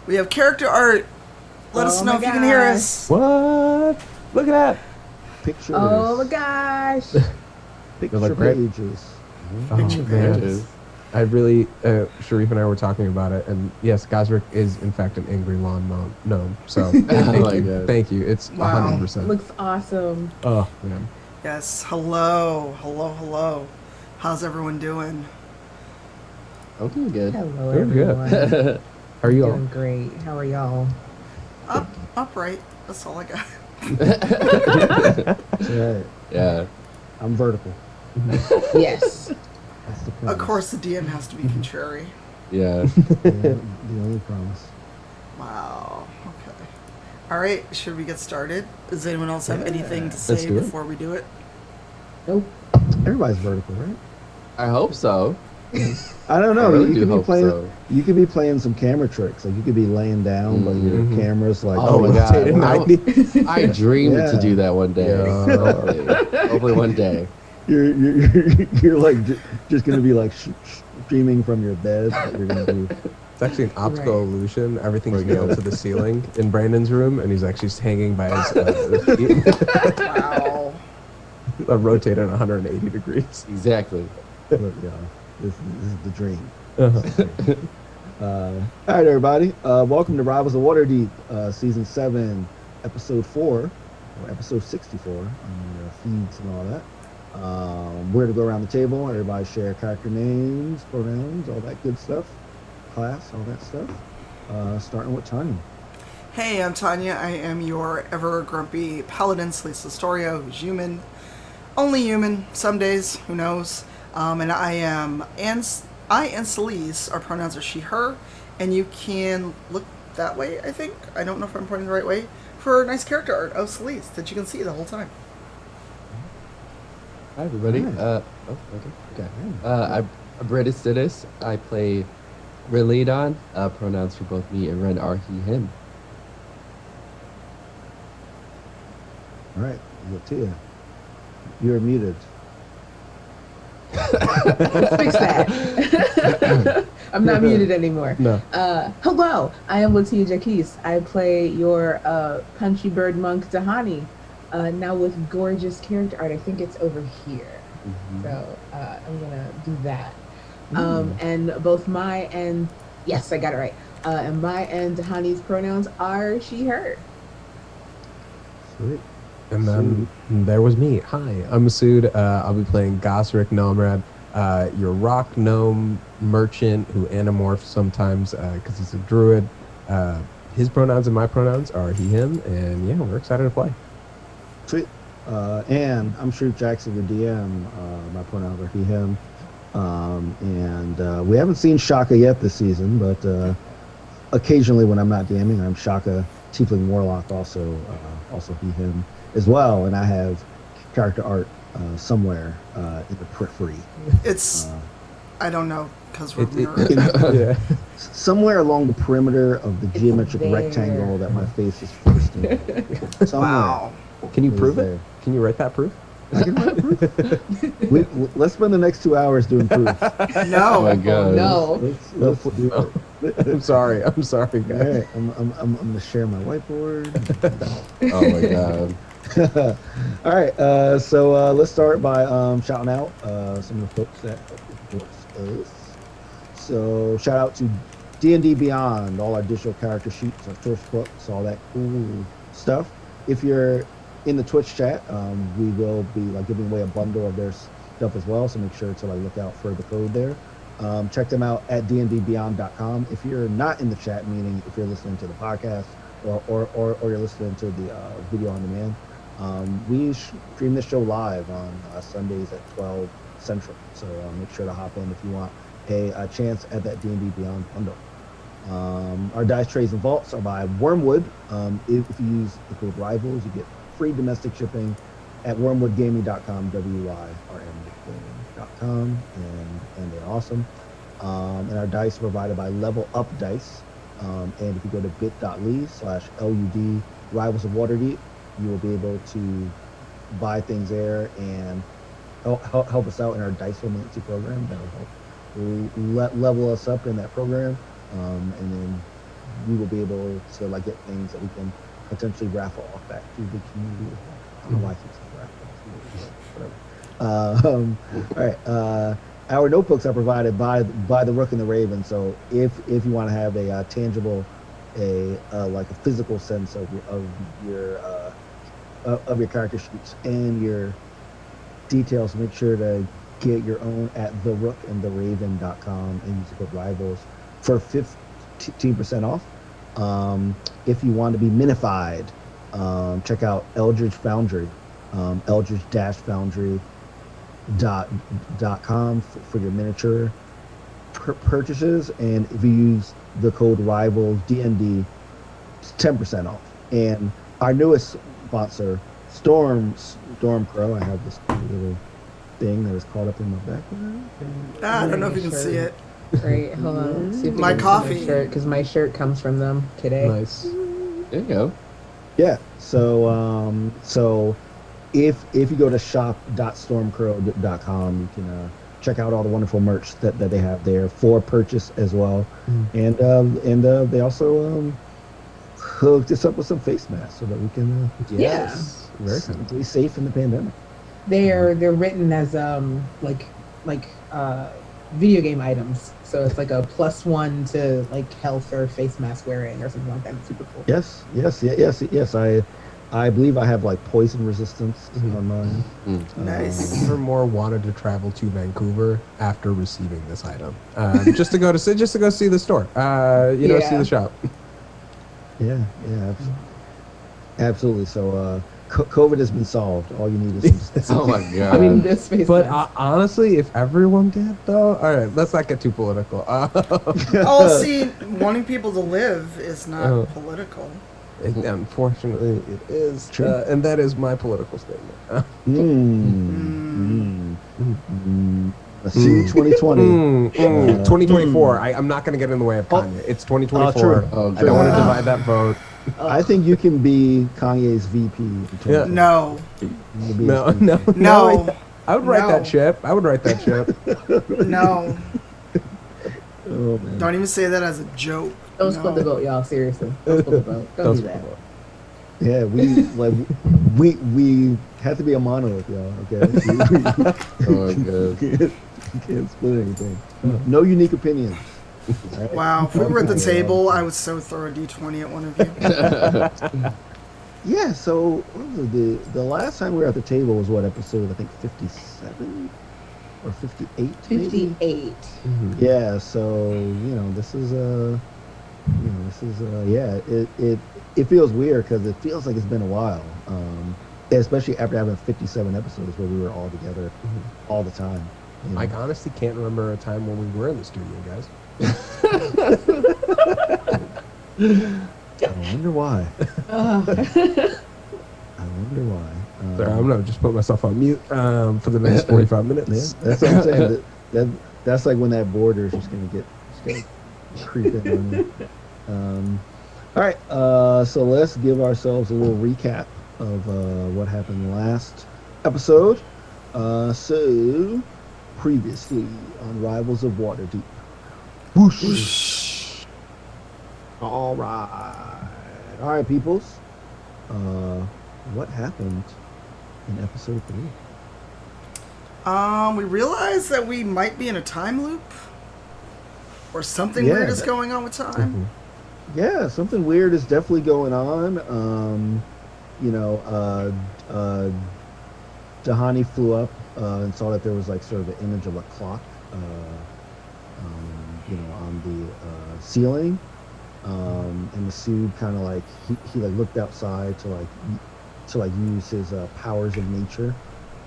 We have character art. Let us know if you can hear us. What? Look at that. Pictures. Oh my gosh. Picture pages. Picture pages. I really, Shareef and I were talking about it, and yes, Gosrick is in fact an angry lawn gnome. So thank you. It's 100%. Looks awesome. Oh man. Yes. Hello. How's everyone doing? I'm doing good. Hello, Doing everyone. good. How are you all? Doing great. How are y'all? Upright. That's all I got. Right. Yeah. I'm vertical. Yes. That's the promise. Of course, the DM has to be contrary. Yeah. The only promise. Wow. Okay. All right. Should we get started? Does anyone else have anything to Let's say do it. before we do it? Nope. Everybody's vertical, right? I hope so. I don't know. I really you do could be hope playing. so. You could be playing some camera tricks. Like you could be laying down, but your camera's like. Oh my god. rotated 90. I dreamed Yeah. to do that one day. Hopefully one day. You're like just gonna be like streaming from your bed. But you're gonna be. It's actually an optical illusion. Everything's nailed to the ceiling in Brandon's room, and he's actually just hanging by his feet. Wow. Rotated 180 degrees. Exactly. But, yeah, this is the dream. Uh-huh. All right, everybody. Welcome to Rivals of Waterdeep, Season 7, Episode 4, or Episode 64 on your feeds and all that. We're going to go around the table. Everybody share character names, pronouns, all that good stuff. Class, all that stuff. Starting with Tanya. Hey, I'm Tanya. I am your ever grumpy paladin, Celeste Astoria, who's human. Only human. Some days, who knows? And I and Celeste, our pronouns are she, her, and you can look that way, I think. I don't know if I'm pointing the right way, for nice character art of Celeste that you can see the whole time. Hi everybody. Hi. Okay. I'm Brandon Stennis. I play Reladon. Pronouns for both me and Ren are he, him. All right, LaTia. You're muted. Let's fix that. I'm not muted anymore. No. Hello, I am LaTia Bryant. I play your punchy bird monk Dahani, now with gorgeous character art. I think it's over here. So I'm gonna do that. And both my and yes, I got it right. And my and Dahani's pronouns are she, her. Sweet. And then there was me. Hi, I'm Masood. I'll be playing Gosrick Gnomrad, your rock gnome merchant who anamorphs sometimes because he's a druid. His pronouns and my pronouns are he, him, and yeah, we're excited to play. Sweet. And I'm Shareef Jackson, the DM. My pronouns are he, him. And we haven't seen Shaka yet this season, but occasionally when I'm not DMing, I'm Shaka, Tiefling Warlock, also he, him as well. And I have character art somewhere in the periphery. It's, I don't know, because we're Yeah. Somewhere along the perimeter of the geometric rectangle that my face is forced in. Somewhere. Wow. Can you It is prove there. it? Can you write that proof? I can write proof. Let's spend the next 2 hours doing proof. No. Oh my god. No. Let's do it. I'm sorry, guys. All right, I'm gonna share my whiteboard. Oh my god. All right, so let's start by shouting out some of the folks that support us. So shout out to D&D Beyond, all our digital character sheets, our source books, all that cool stuff. If you're in the Twitch chat, we will be giving away a bundle of their stuff as well, so make sure to look out for the code there. Check them out at dndbeyond.com. If you're not in the chat, meaning if you're listening to the podcast or you're listening to the video on demand, we stream this show live on Sundays at 12 Central. So make sure to hop in if you want a chance at that D&D Beyond bundle. Our dice trays and vaults are by Wormwood. If you use the code RIVALS, you get free domestic shipping at wormwoodgaming.com, WYRMgaming.com, and they're awesome. And our dice are provided by Level Up Dice. And if you go to bit.ly/LUD Rivals of Waterdeep, you will be able to buy things there and help us out in our dice romancy program. That'll help level us up in that program. And then we will be able to like get things that we can potentially raffle off back to the community as well. I don't know why I keep saying raffle off, whatever. All right. Our notebooks are provided by the Rook and the Raven. So if you want to have a tangible, like a physical sense of your character sheets and your details, make sure to get your own at therookandtheraven.com and use the code rivals for 15% off. If you want to be minified, check out Eldridge Foundry, eldridge-foundry.com for your miniature purchases, and if you use the code rivals DND, it's 10% off. And our newest sponsor, Storm Crow. I have this little thing that is caught up in my background. I don't know if you can see it. Right, hold on. See if My coffee. because my shirt comes from them today. Nice. There you go. Yeah. So if you go to shop.stormcrow.com, you can check out all the wonderful merch that they have there for purchase as well. And they also hooked us up with some face masks so that we can Very good. be safe in the pandemic. They're written as video game items, so it's like a +1 to like health or face mask wearing or something like that. It's super cool. Yes. I believe I have like poison resistance on mine. Nice. Never more wanted to travel to Vancouver after receiving this item, just to go see the store. See the shop. Yeah, absolutely. So COVID has been solved. All you need is some Oh my god. I mean, this face But mask. honestly, if everyone did, though, all right, let's not get too political. Oh, see, wanting people to live is not political. Unfortunately, it is, True. and that is my political statement. See 2020. 2024. I'm not going to get in the way of Kanye. It's 2024. true. Oh, I don't want to God. divide that vote. I think you can be Kanye's VP. in 2020. No. You can be No, his no, No. I would write No. that ship. I would write that ship. No. Oh, man. Don't even say that as a joke. Don't No. split the vote, y'all. Seriously, don't split the vote. Don't do that. Yeah, we have to be a monolith, y'all. Okay, Oh, good. you can't split anything. No unique opinions. All right? Wow, if we were at the table, I would so throw a D20 at one of you. Yeah. So what was it? The last time we were at the table was what episode? I think 57 or 58. maybe? 58. Yeah. So this is it feels weird because it feels like it's been a while. Especially after having 57 episodes where we were all together all the time. I honestly can't remember a time when we were in the studio, guys. I wonder why. I wonder why. Sorry, I'm gonna just put myself on mute for the next 45 minutes. Yeah, that's what I'm saying. That's like when that border is just gonna creep in on you. All right, so let's give ourselves a little recap of what happened last episode. So previously on Rivals of Waterdeep. Whoosh. All right, peoples. What happened in episode 3? We realized that we might be in a time loop. Or something Yeah, weird is going on with time. Yeah, something weird is definitely going on. Dahani flew up and saw that there was like sort of an image of a clock, on the ceiling. And Masood kind of like he like looked outside to use his powers of nature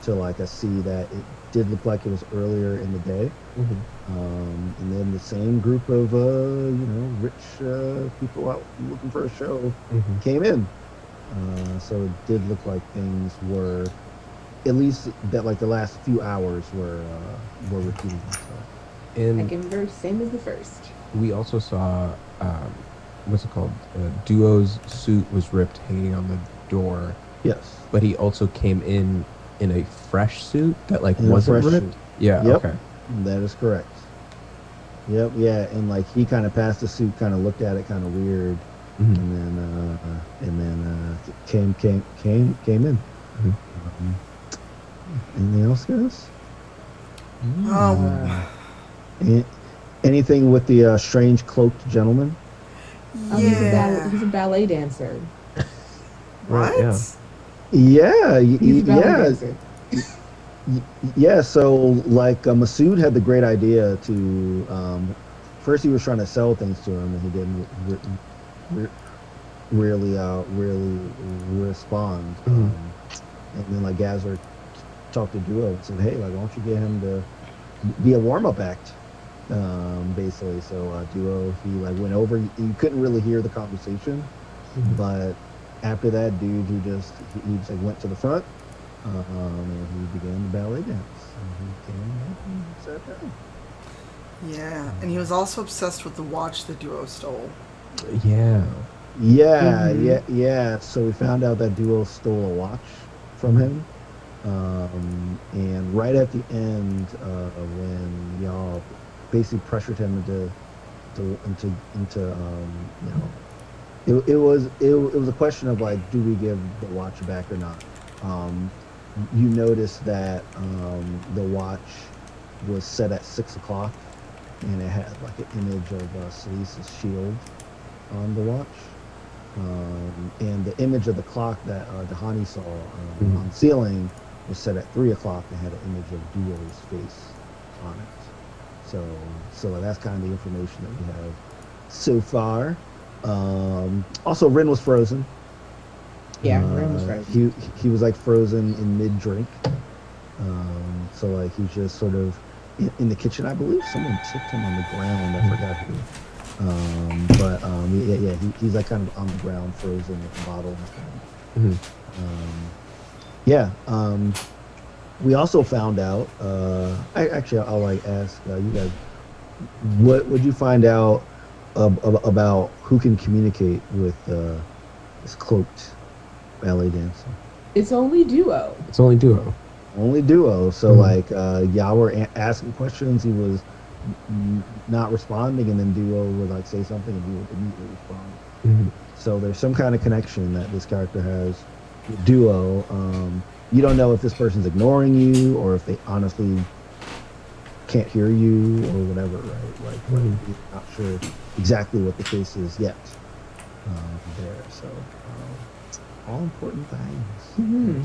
to see that it did look like it was earlier in the day. And then the same group of rich people out looking for a show came in. So it did look like things were, at least that like the last few hours were repeating themselves. And Second verse, same as the first. we also saw, what's it called? Duo's suit was ripped hanging on the door, Yes. but he also came in a fresh suit that In a wasn't fresh ripped. suit. Yeah. Yep. Okay. That is correct. Yep, yeah, and like he kind of passed the suit, kind of looked at it, kind of weird, Mhm. and then came in. Mhm. Um, anything else, guys? Um, Any- Anything with the strange cloaked gentleman? Oh, yeah. he's a ballet dancer. Right. Yeah. What? Yeah, He's a ballet yeah, dancer. y- yeah. So like Masood had the great idea to first he was trying to sell things to him, and he didn't re- really respond. Mhm. And then like Gazzer talked to Duo and said, "Hey, like, why don't you get him to be a warm up act?" Basically. So Duo, he like went over. You couldn't really hear the conversation, Mhm. but after that, dude, he just like went to the front, and he began the ballet dance. And he came up and sat down. Yeah, and he was also obsessed with the watch the duo stole. Yeah. Yeah, Mhm. yeah. So we found out that Duo stole a watch from him. And right at the end, when y'all basically pressured him into it was a question of like, do we give the watch back or not? Um, you notice that the watch was set at 6 o'clock, and it had like an image of Selise's shield on the watch. And the image of the clock that Dahani saw Mhm. on the ceiling was set at 3 o'clock and had an image of Duo's face on it. So that's kind of the information that we have so far. Also, Rin was frozen. Yeah, Ren was right. He was like frozen in mid drink. So like he's just sort of in the kitchen. I believe someone tipped him on the ground. I forgot who. He's like kind of on the ground, frozen with a bottle in his hand. Mhm. Yeah. We also found out. I'll like ask you guys, what would you find out about who can communicate with this cloaked ballet dancer? It's only Duo. It's only Duo. Only Duo. So Mhm. like y'all were asking questions. He was not responding, and then Duo would like say something, and he would immediately respond. Mhm. So there's some kind of connection that this character has with Duo. You don't know if this person's ignoring you or if they honestly can't hear you or whatever, right? Like you're not sure exactly what the case is yet there. So all important things. Mhm.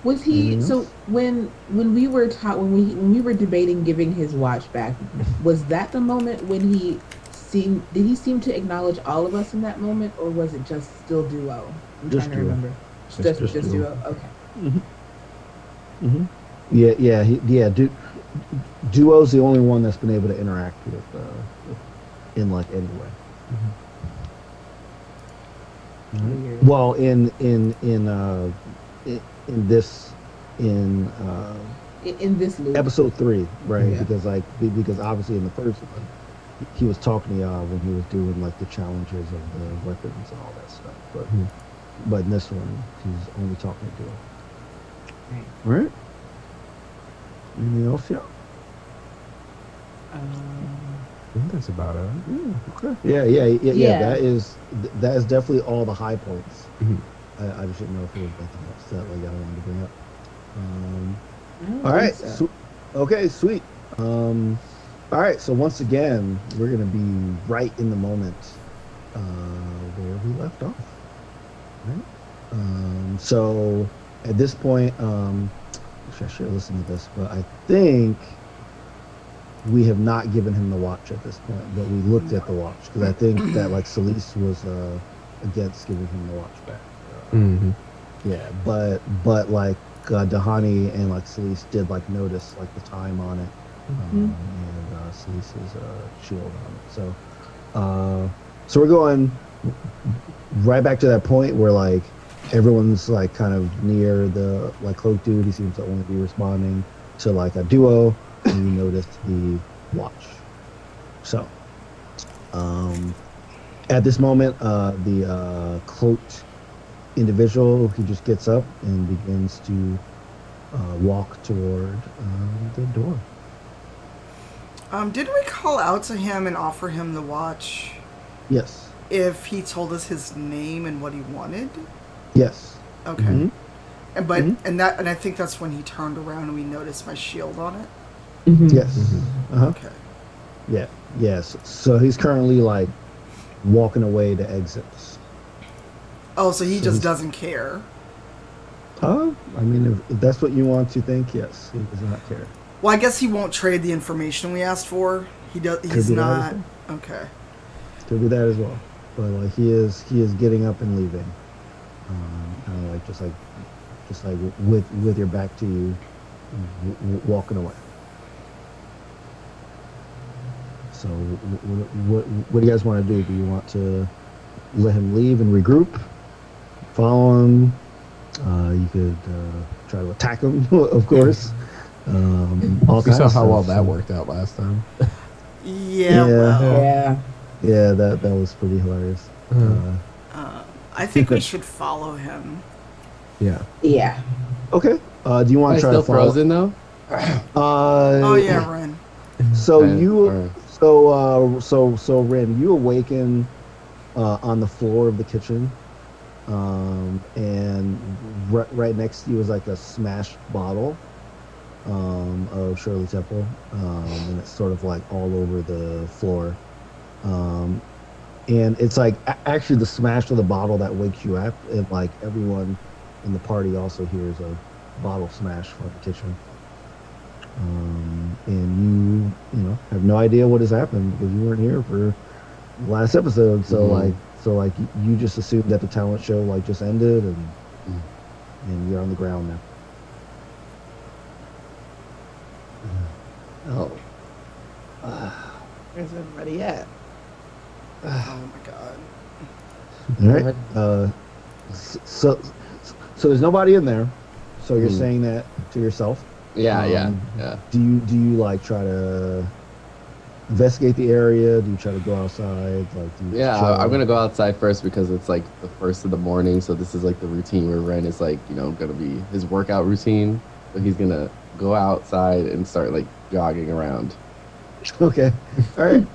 Was Anything he so else? when we were taught when we were debating giving his watch back, was that the moment when did he seem to acknowledge all of us in that moment, or was it just still Duo? I'm Just trying to Duo. remember. Just Just Duo. Duo. Okay. Hmm. Yeah. Duo's the only one that's been able to interact with in like any way. Weird. Well, in this in In this loop. episode 3, right? Yeah. Because obviously in the first one he was talking to y'all when he was doing like the challenges of the weapons and all that stuff. Mhm. But in this one he's only talking to Duo. Right. All right. Anything else, y'all? I think that's about it. Okay. Yeah. Yeah. That is definitely all the high points. Mhm. I just didn't know if there was anything else that like I wanted to bring up. I don't All think right. so. Okay, sweet. All right. So once again, we're gonna be right in the moment where we left off. Right. So at this point, actually, I should have listened to this, but I think we have not given him the watch at this point, but we looked at the watch because I think that like Celise was against giving him the watch back. Mhm. Yeah, but like Dahani and like Celise did like notice like the time on it, and Celise's shield on it. So we're going right back to that point where like everyone's like kind of near the like cloak dude. He seems to only be responding to like a Duo, and you notice the watch. So at this moment, the cloaked individual, he just gets up and begins to walk toward the door. Did we call out to him and offer him the watch Yes. if he told us his name and what he wanted? Yes. Okay. Mhm. And I think that's when he turned around and we noticed my shield on it. Yes. Uh-huh. Okay. Yeah. Yes. So he's currently like walking away to exit. Oh, so he So just he's- doesn't care. I mean, if that's what you want to think, yes, he does not care. Well, I guess he won't trade the information we asked for. He does. Could He's be that not. as Okay. Could be that as well. But like he is getting up and leaving, kind of like just like with your back to you, walking away. So what do you guys want to do? Do you want to let him leave and regroup? Follow him? You could try to attack him, of course. All We kinds saw of how well stuff. that worked out last time. Yeah. Yeah. Well, Yeah. Yeah, that was pretty hilarious. I think we should follow him. Yeah. Yeah. Okay. Do you Am want I to try still to follow? frozen though? Oh yeah, Ren. So Okay, you, alright. so Ren, you awaken on the floor of the kitchen, and right next to you is like a smashed bottle of Shirley Temple, and it's sort of like all over the floor, and it's like actually the smash of the bottle that wakes you up, and like everyone in the party also hears a bottle smash from the kitchen. And you know have no idea what has happened because you weren't here for the last episode. So like you just assumed that the talent show like just ended and you're on the ground now. Oh. Where's everybody at? Oh my god. All right. So there's nobody in there. So you're saying that to yourself. Yeah, Um, yeah. Do you like try to investigate the area? Do you try to go outside? Like do you Yeah, chill? I'm gonna go outside first because it's like the first of the morning, so this is like the routine where Ren is like, gonna be his workout routine. So he's gonna go outside and start like jogging around. Okay. All right.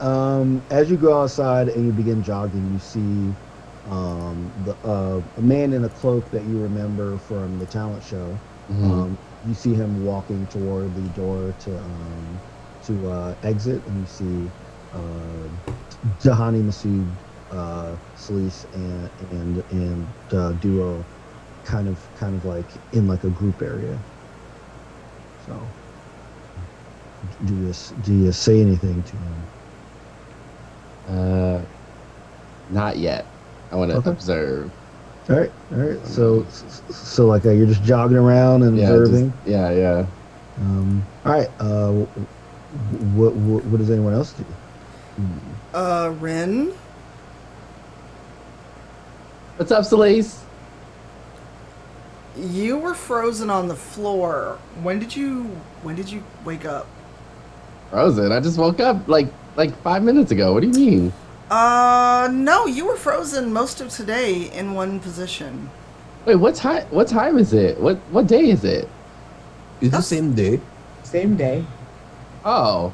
As you go outside and you begin jogging, you see a man in a cloak that you remember from the talent show. You see him walking toward the door to exit, and you see Jahani, Masood, Salice, and Duo, kind of like in like a group area. So, do you say anything to him? Not yet. I want to Okay. observe. All right. So like you're just jogging around and Yeah, observing. yeah. All right. What does anyone else do? Ren. What's up, Salice? You were frozen on the floor. When did you wake up? Frozen. I just woke up like 5 minutes ago. What do you mean? No, you were frozen most of today in one position. Wait, what time? What time is it? What day is it? It's the same day. Same day. Oh,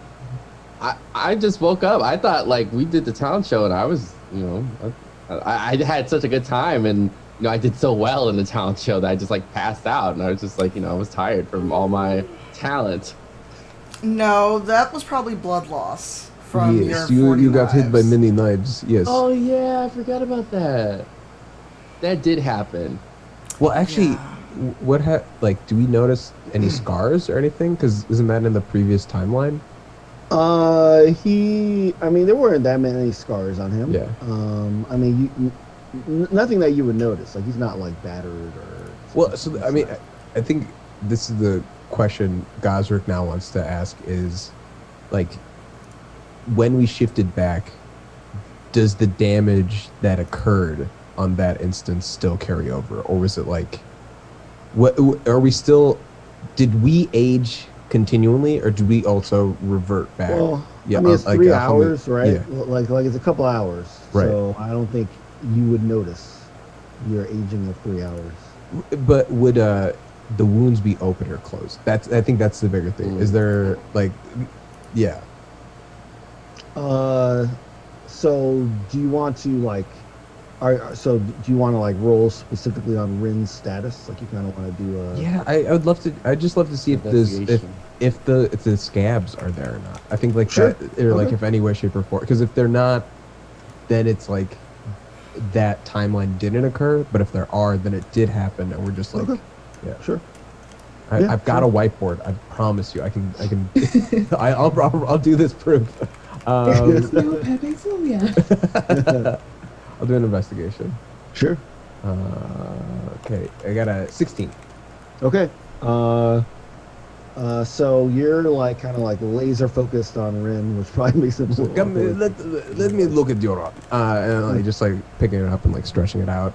I just woke up. I thought like we did the talent show and I was, I had such a good time and I did so well in the talent show that I just like passed out and I was just like, I was tired from all my talent. No, that was probably blood loss from Yes, your 40 you got hit by knives. many knives. Yes. Oh yeah, I forgot about that. That did happen. Well, actually, Yeah. what do we notice any scars or anything? Because isn't that in the previous timeline? I mean, there weren't that many scars on him. Yeah. I mean, nothing that you would notice. Like he's not like battered or. Well, so I mean, I think this is the question Gosrick now wants to ask is, like, when we shifted back, does the damage that occurred on that instance still carry over, or was it like, what are we still? Did we age continually, or do we also revert back? Well, I mean, it's like, 3 how many- hours, right? Yeah. Like it's a couple hours. Right. So I don't think you would notice your aging of 3 hours. But would the wounds be open or closed? I think that's the bigger thing. Is there like, yeah. So do you want to like, so do you want to like roll specifically on Rin's status? Like you kind of want to do a Yeah, I would love to. I'd just love to see if Investigation. if the scabs are there or not. I think like Sure. that, or like Okay. if any way, shape, or form. Because if they're not, then it's like that timeline didn't occur. But if there are, then it did happen, and we're just like, Okay. yeah. Sure. I've got a whiteboard. I promise you, I can. I'll do this proof. There's no Pepe Sylvia. I'll do an investigation. Sure. Okay, I got a 16. Okay. So you're like kind of like laser focused on Rin, which probably makes it. Come, let me look at your rock. And I just like picking it up and like stretching it out.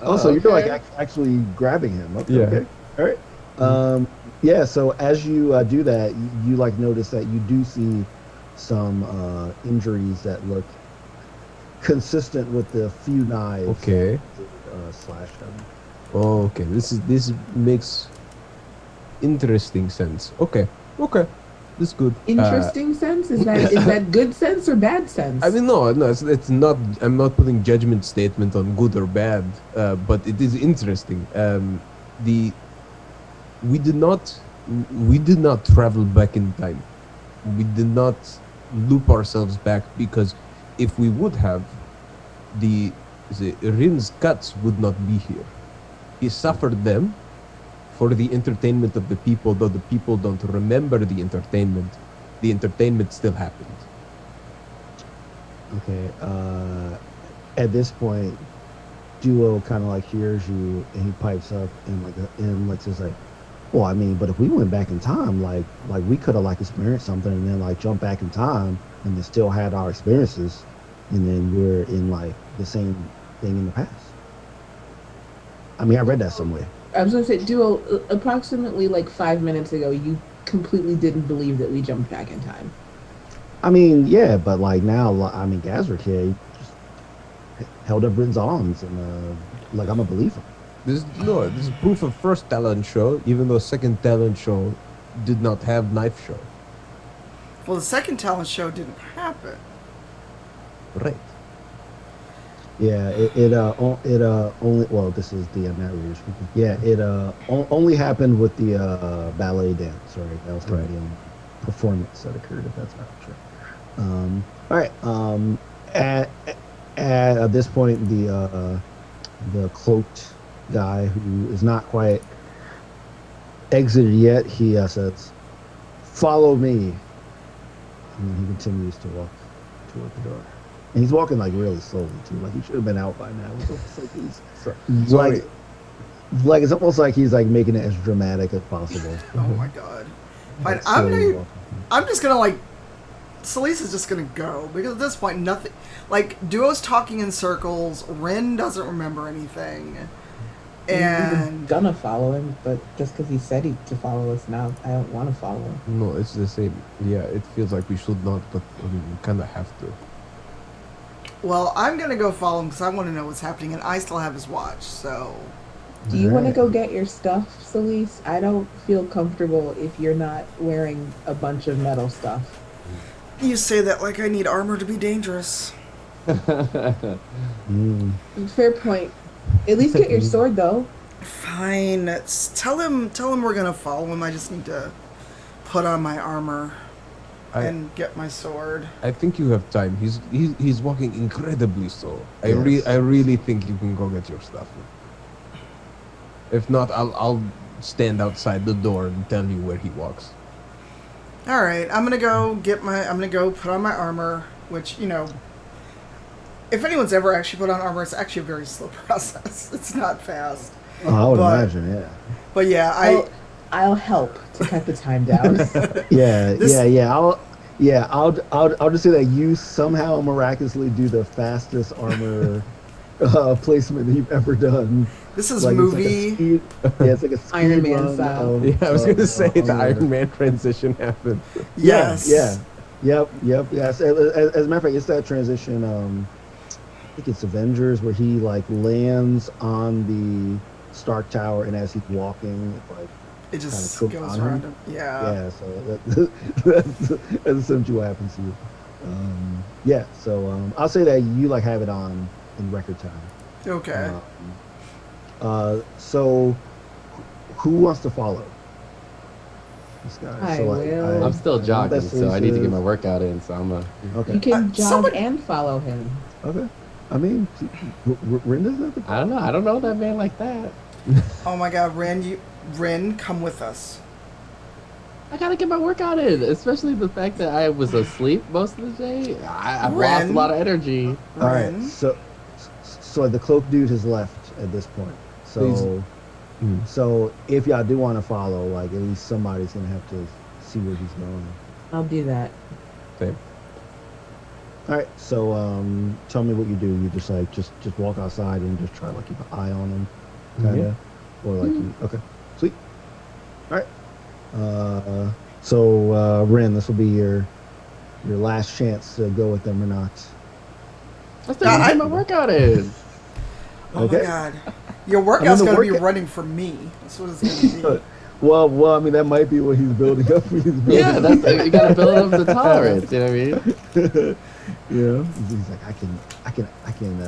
Oh, so you're like okay. actually grabbing him. Okay. Yeah. Okay. All right. Yeah. So as you do that, you like notice that you do see some injuries that look consistent with the few knives. Okay. Slash him. Okay. This makes interesting sense. Okay. This is good. Interesting sense? Is that good sense or bad sense? I mean, no, it's not. I'm not putting judgment statement on good or bad, but it is interesting. We did not travel back in time. We did not loop ourselves back because if we would have, the Rin's guts would not be here. He suffered them for the entertainment of the people, though the people don't remember the entertainment. The entertainment still happened. Okay. At this point, Duo kind of like hears you, and he pipes up and like says like, "Well, I mean, but if we went back in time, like we could have like experienced something, and then like jump back in time, and then still had our experiences, and then we're in like the same thing in the past." I mean, I read that somewhere. I was gonna say, Duo, approximately like 5 minutes ago, you completely didn't believe that we jumped back in time. I mean, yeah, but like now, I mean, Gazrick here he just held up Rin's arms, and like I'm a believer. This is proof of first talent show, even though second talent show did not have knife show. Well, the second talent show didn't happen. Right. Yeah, it only, well, this is the narrator speaking. Yeah, it only happened with the ballet dance, right? That was kind of the only performance that occurred, if that's not true. All right. At this point, the cloaked guy who is not quite exited yet, he says, "Follow me," and then he continues to walk toward the door. And he's walking like really slowly too. Like he should have been out by now. It's almost like he's like it's almost like he's like making it as dramatic as possible. Oh my god. Fine, Like, slowly walking. I'm just gonna like Celise is just gonna go because at this point nothing like Duo's talking in circles, Rin doesn't remember anything. We were And gonna follow him, but just because he said to follow us now, I don't want to follow him. No, it's the same. Yeah, it feels like we should not, but we kind of have to. well, I'm gonna go follow him because I want to know what's happening, and I still have his watch. So Do you want to Right. go get your stuff, Celise? I don't feel comfortable if you're not wearing a bunch of metal stuff. you say that like I need armor to be dangerous. Fair point. At least get your sword, though. Fine, tell him we're gonna follow him. I just need to put on my armor and get my sword. I think you have time. He's walking incredibly slow. Yes. I really think you can go get your stuff. If not, I'll stand outside the door and tell you where he walks. All right, I'm gonna go put on my armor, which if anyone's ever actually put on armor, it's actually a very slow process. It's not fast. Oh, I would But- imagine, yeah. But yeah, I'll help to cut the time down. Yeah, This- I'll just say that you somehow miraculously do the fastest armor placement that you've ever done. this is Like, movie. It's like a speed Iron Man run style. of- Yeah, I was of- gonna say of the armor. Iron Man transition happened. Yes. Yeah. Yep. Yes. As a matter of fact, it's that transition. I think it's Avengers where he like lands on the Stark Tower, and as he's walking, it's like It just kinda goes cooks on around him. him. Yeah. yeah. So that's essentially what happens to you. Yeah. So I'll say that you like have it on in record time. Okay. So who wants to follow this guy? I So like, will. I'm still I know jogging, that so I need to get says- my workout in. So I'm a. You Okay. can jog someone- and follow him. Okay. I mean, Rinda's not the I don't know. I don't know that man like that. Oh my God, Rin, come with us. I gotta get my workout in, especially the fact that I was asleep most of the day. I've lost a Ren? lot of energy. All right. Rin? So the cloak dude has left at this point. So so if y'all do want to follow, like at least somebody's gonna have to see where he's going. I'll do that. Same. All right. So tell me what you do. You just like just walk outside and just try to like keep an eye on him, kind of, or like you, okay, sweet. All right. So Ren, this will be your last chance to go with them or not. I still gotta get my workout in. Oh Okay. my God. Your workout's the going to be workout- running for me. That's what it's going to be. Well, I mean that might be what he's building up. Yeah, you gotta build up the tolerance. You know what I mean? Yeah. He's like, I can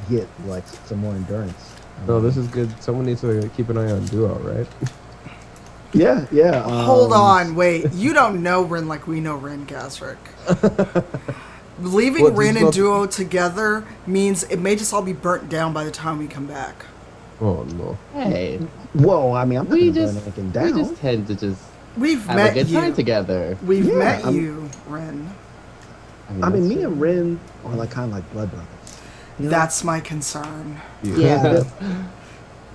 get like some more endurance. No, this is good. Someone needs to keep an eye on Duo, right? Yeah. Hold on, wait. You don't know Rin like we know Rin, Gasrick. Leaving What, Rin he's and not- Duo together means it may just all be burnt down by the time we come back. Oh no. Hey, Well, I mean, I'm not we gonna burn just anything we down. just tend to just We've have met a good time you. together. We've Yeah, met I'm- you, Rin. I mean, that's me true. and Rin are like kind of like blood brothers. You know? That's my concern. Yeah.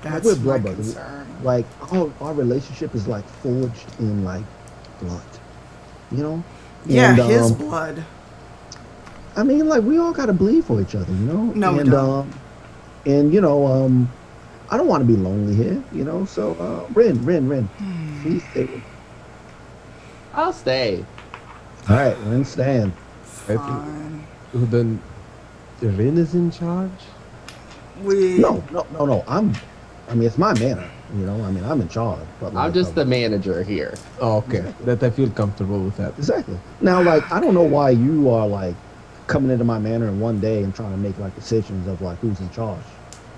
That's we're my blood brothers. concern. Like our relationship is like forged in like blood. You know? Yeah, And, his blood. I mean, like we all gotta bleed for each other, you know? No, we and don't. And you know, I don't want to be lonely here, you know. So, Rin, Hmm. please stay with me. I'll stay. All right, Rin, stand. Fine. Then Rin is in charge? We. No. I mean, it's my manor, you know. I mean, I'm in charge. But I'm like, just the manager here. Oh, okay. That I feel comfortable with that. exactly. Now, like, I don't know why you are like coming into my manor in one day and trying to make like decisions of like who's in charge.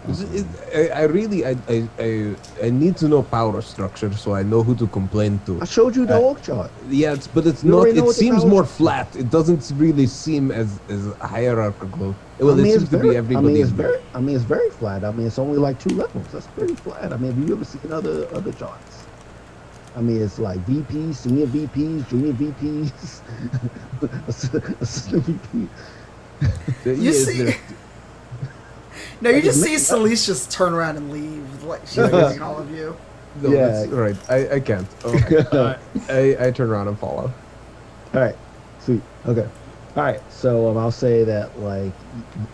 I really I need to know power structure so I know who to complain to. I showed you the org chart. Yeah, but it's You not. already know It what the seems power more structure is. flat. It doesn't really seem as hierarchical. Well, I mean, it it's seems to very, be everybody's. I mean, it's very flat. I mean, it's only like 2 levels. That's pretty flat. I mean, have you ever seen other charts? I mean, it's like VPs, senior VPs, junior VPs, assistant VPs. You see. No, you just see Celeste just turn around and leave. Like she's leaving all of you. No, Yeah. that's right. I can't. Okay. I turn around and follow. All right, sweet. Okay. All right. So I'll say that like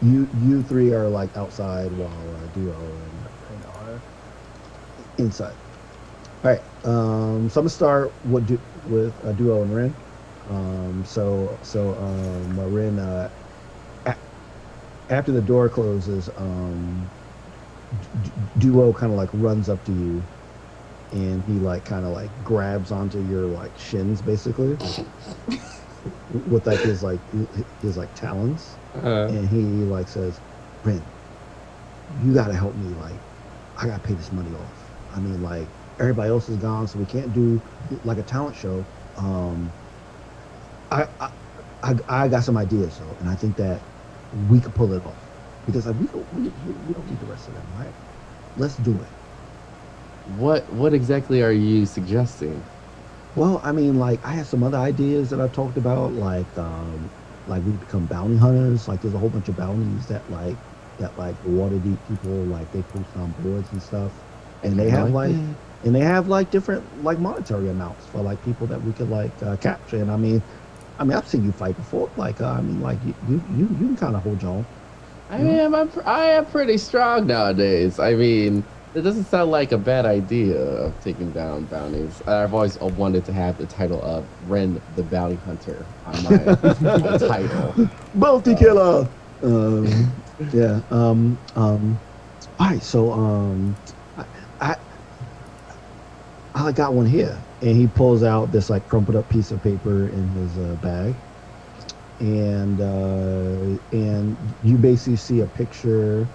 you three are like outside while Duo and are inside. All right. So I'm gonna start with Duo and Rin. Rin. After the door closes, Duo kind of like runs up to you, and he like kind of like grabs onto your like shins basically, with like his talons, and he like says, "Rin, you gotta help me. Like, I gotta pay this money off. I mean, like everybody else is gone, so we can't do like a talent show. I got some ideas though, and I think that we could pull it off because like, we don't need the rest of them, right? Let's do it." What exactly are you suggesting? Well, I mean, like I have some other ideas that I've talked about, like we become bounty hunters. Like there's a whole bunch of bounties that the Waterdeep people like they post on boards and stuff, and they have like different like monetary amounts for like people that we could like capture. And I mean, I've seen you fight before. Like I mean, like you can kind of hold your own. I am pretty strong nowadays. I mean, it doesn't sound like a bad idea of taking down bounties. I've always wanted to have the title of Ren the Bounty Hunter on my title. Bounty killer. Yeah. All right. So I got one here, and he pulls out this like crumpled up piece of paper in his bag. and you basically see a picture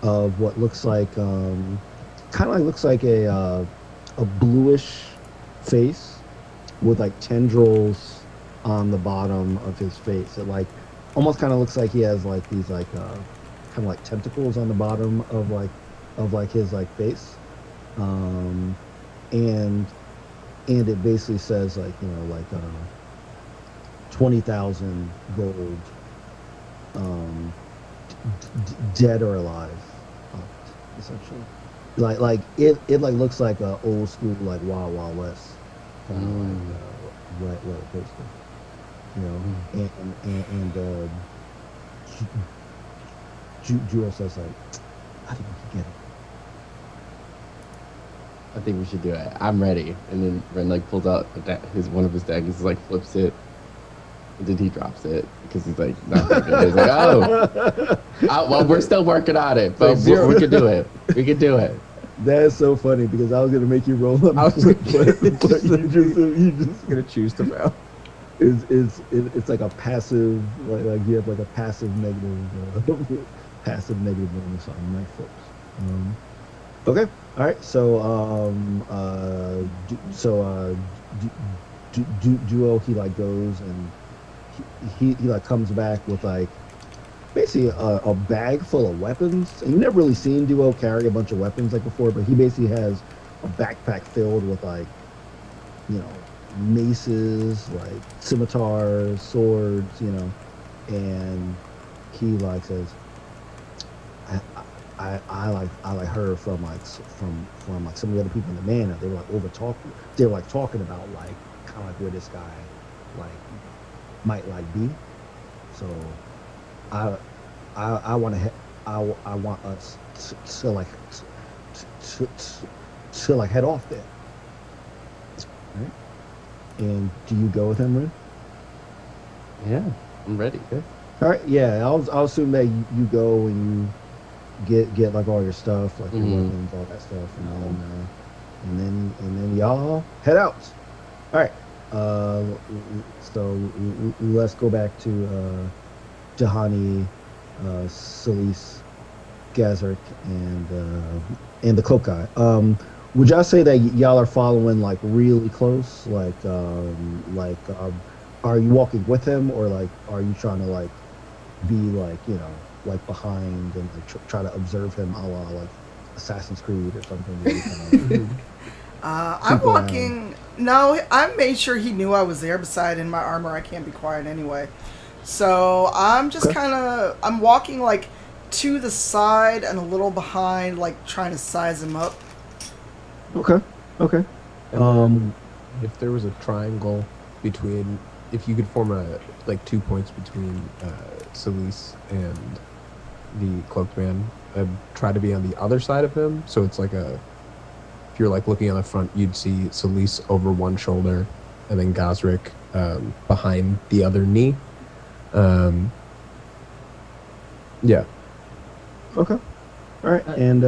of what looks like kind of like looks like a bluish face with like tendrils on the bottom of his face. It like almost kind of looks like he has like these like kind of like tentacles on the bottom of like his like face. Um, and it basically says like, you know, like 20,000 gold, dead or alive, essentially. Like it like looks like a old school like Wild Wild West kind of like right poster, you know. And Jewel says like, I think we can get it. I think we should do it. I'm ready. And then Ren like pulls out one of his daggers, like flips it, and then he drops it because he's like not very good. He's like, well, we're still working on it, but we can do it. We can do it. That is so funny because I was gonna make you roll up, but you just gonna choose to fail. It's like a passive like you have like a passive negative bonus on my flips. Okay, all right. So Duo he like goes and he like comes back with like basically a bag full of weapons. And you've never really seen Duo carry a bunch of weapons like before, but he basically has a backpack filled with like, you know, maces, like scimitars, swords, you know, and he like says, I heard from like some of the other people in the manor. They were like talking about like kind of like where this guy like might like be. So I want us to like to like head off there. Right? And do you go with him, Ren? Yeah, I'm ready. Okay. All right. Yeah, I'll assume that you go and you get like all your stuff, like your weapons, all that stuff, and then y'all head out. All right. So let's go back to Dahani, Solis, Gazric, and the cloak guy. Would y'all say that y'all are following like really close? Are you walking with him, or like are you trying to like be like, you know, like behind and like try to observe him, a la like Assassin's Creed or something? I'm walking. No, I made sure he knew I was there. Beside in my armor, I can't be quiet anyway. So I'm just I'm walking like to the side and a little behind, like trying to size him up. Okay. If there was a triangle between, if you could form like 2 points between Solis and the cloaked man, I'd try to be on the other side of him. So it's like if you're like looking on the front, you'd see Solis over one shoulder, and then Gazric behind the other knee. Yeah. Okay. All right. And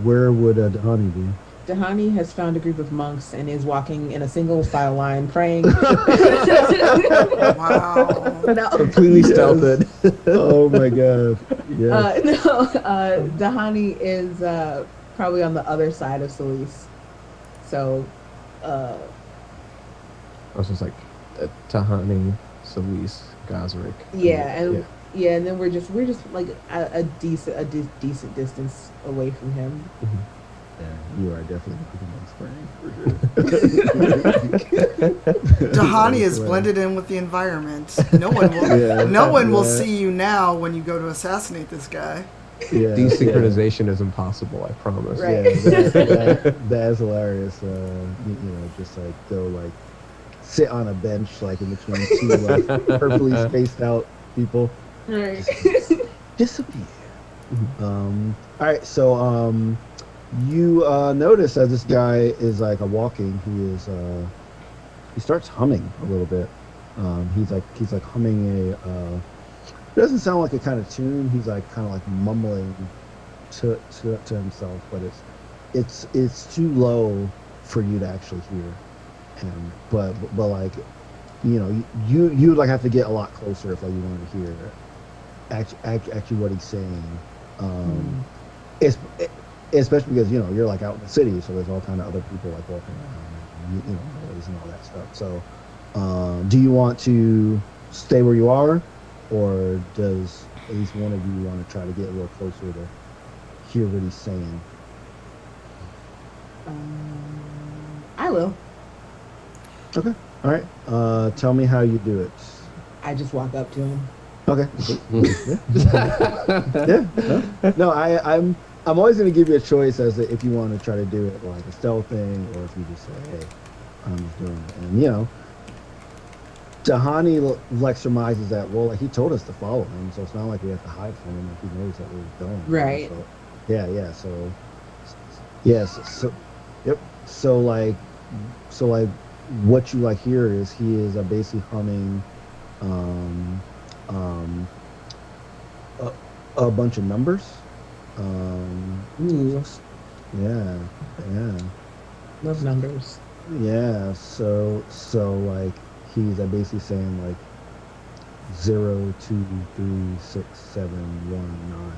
where would Dahani be? Dahani has found a group of monks and is walking in a single file line praying. Wow. No. Completely stealthed. Oh my god. Yes. Dahani is probably on the other side of Solis. So I was just like Tahani, Solis, Gazric. Yeah, and then we're just like a decent distance away from him. Mm-hmm. Yeah, you are definitely Dahani is blended in with the environment. No one will will see you now when you go to assassinate this guy. Yeah, desynchronization is impossible, I promise. Right. Yeah, that's hilarious. You know, just like go like sit on a bench like in between two like perfectly spaced out people. Right. Disappear. All right, so you notice as this guy is like walking, he starts humming a little bit. He's like humming it doesn't sound like a kind of tune. He's like kind of like mumbling to himself, but it's too low for you to actually hear him. But like you know, you like have to get a lot closer if like you want to hear actually what he's saying. It's especially because you know you're like out in the city, so there's all kind of other people like walking around, and, you know, noise and all that stuff. So, do you want to stay where you are, or does at least one of you want to try to get a little closer to hear what he's saying? I will. Okay. All right. Tell me how you do it. I just walk up to him. Okay. Yeah. No, I'm always going to give you a choice as to if you want to try to do it like a stealth thing, or if you just say, "Hey, I'm just doing it." And you know, Dahani like surmises that like he told us to follow him, so it's not like we have to hide from him. Like he knows that we're going. Right. So, yeah. So yes. So yep. So like what you like hear is he is basically humming a bunch of numbers. Ooh, Yeah. love numbers. Yeah. So like he's basically saying like 0, 2, 3, 6, 7, 1, 9,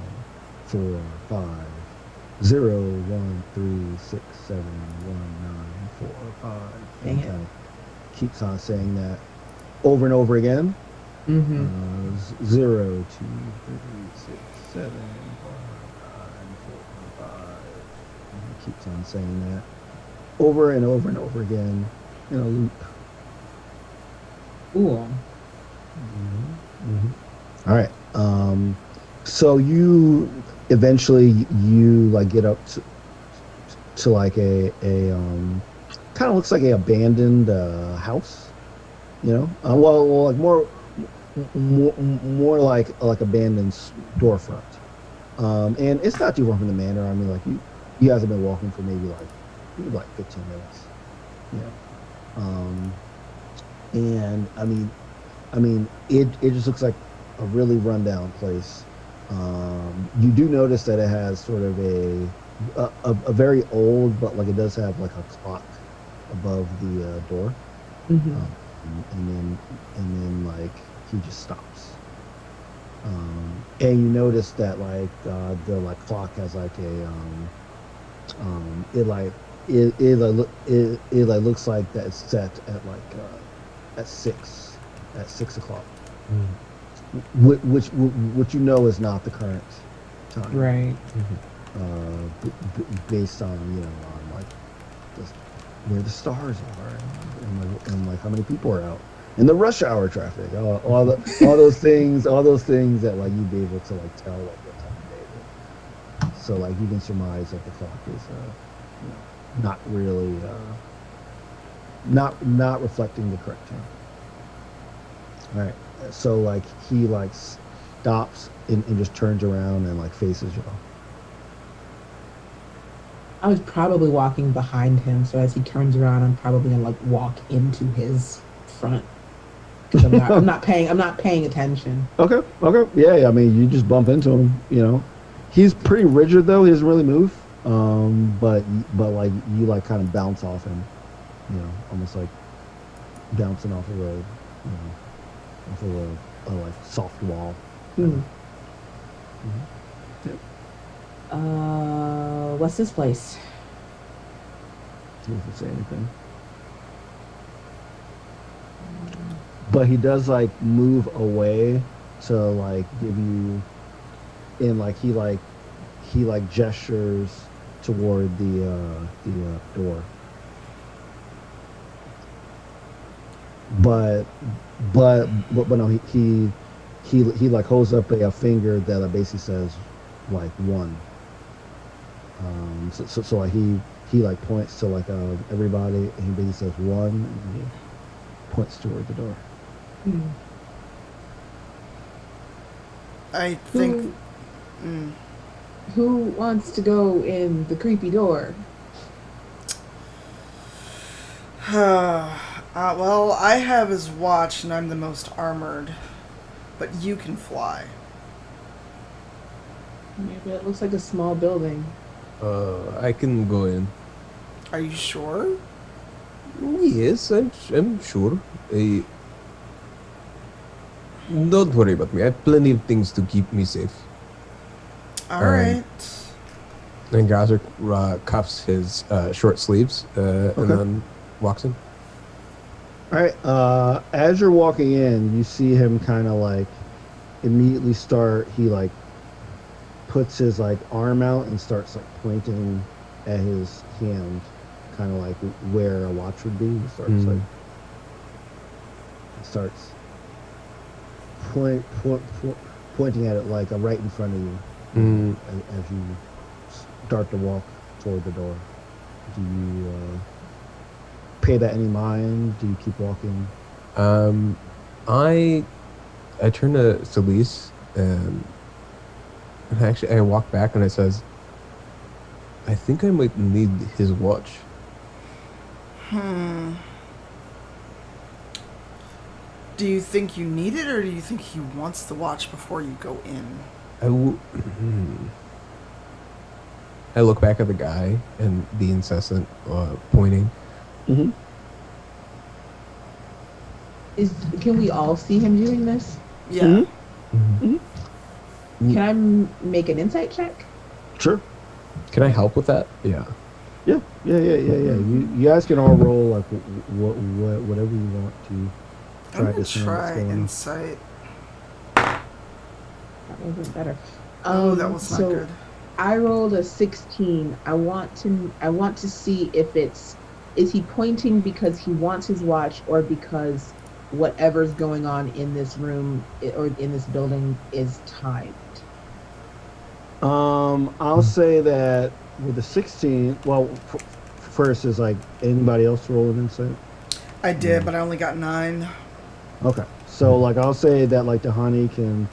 4, 5. 0, 1, 3, 6, 7, 1, 9, 4, 5. And kind of keeps on saying that over and over again. 0, 2, 3, 6, 7, 1, 9, 4, 5. And he keeps on saying that over and over and over again in a loop. Cool. All right. So you eventually like get up to like a kind of looks like a abandoned house, you know. Well, like more like abandoned storefront. And it's not too far from the manor. I mean, like you guys have been walking for maybe like 15 minutes, you know. And I mean, it just looks like a really rundown place. You do notice that it has sort of a very old, but like it does have like a clock above the door. And then like he just stops. And you notice that like the like clock has like a it looks like that it's set at like at 6 o'clock. Which you know is not the current time, Right. Based on on like where the stars are and like how many people are out and the rush hour traffic, all those things that like you'd be able to like tell like what time of day it is. So like you can surmise that the clock is not really not reflecting the correct time. All right. So like he like stops and just turns around and like faces you all. I was probably walking behind him, so as he turns around, I'm probably gonna like walk into his front because I'm not paying attention. Okay. Yeah. I mean, you just bump into him. You know, he's pretty rigid though. He doesn't really move. But like you like kind of bounce off him. You know, almost like bouncing off of a off of a like soft wall. What's this place? He doesn't say anything. But he does like move away to like give you, and like he gestures toward the door. But no, he like holds up a finger that basically says like 1. So like he like points to like everybody, and he basically says 1, and he points toward the door. I think. Who wants to go in the creepy door? Well, I have his watch, and I'm the most armored. But you can fly. Yeah, but it looks like a small building. I can go in. Are you sure? Yes, I'm sure. Don't worry about me. I have plenty of things to keep me safe. All right. And Gosrick cuffs his short sleeves and Okay. then walks in. All right. As you're walking in, you see him kind of like immediately start. He like puts his like arm out and starts like pointing at his hand, kind of like where a watch would be. He starts pointing at it like right in front of you as you start to walk toward the door. Do you pay that any mind? Do you keep walking? I turn to Celise and actually I walk back and I says, I think I might need his watch. Do you think you need it, or do you think he wants the watch before you go in? I look back at the guy and the incessant pointing. Mm-hmm. Can we all see him doing this? Yeah. Mm-hmm. Can I make an insight check? Sure. Can I help with that? Yeah. Yeah. You guys can all roll like whatever you want to. I'm gonna discern what's try going on. insight. That wasn't better. Oh, that was not good. I rolled a 16. I want to see if is he pointing because he wants his watch, or because whatever's going on in this room or in this building is timed. I'll say that with the 16. Well, first is like anybody else roll an insight? I did, but I only got 9. Okay, so like I'll say that like Tahani can,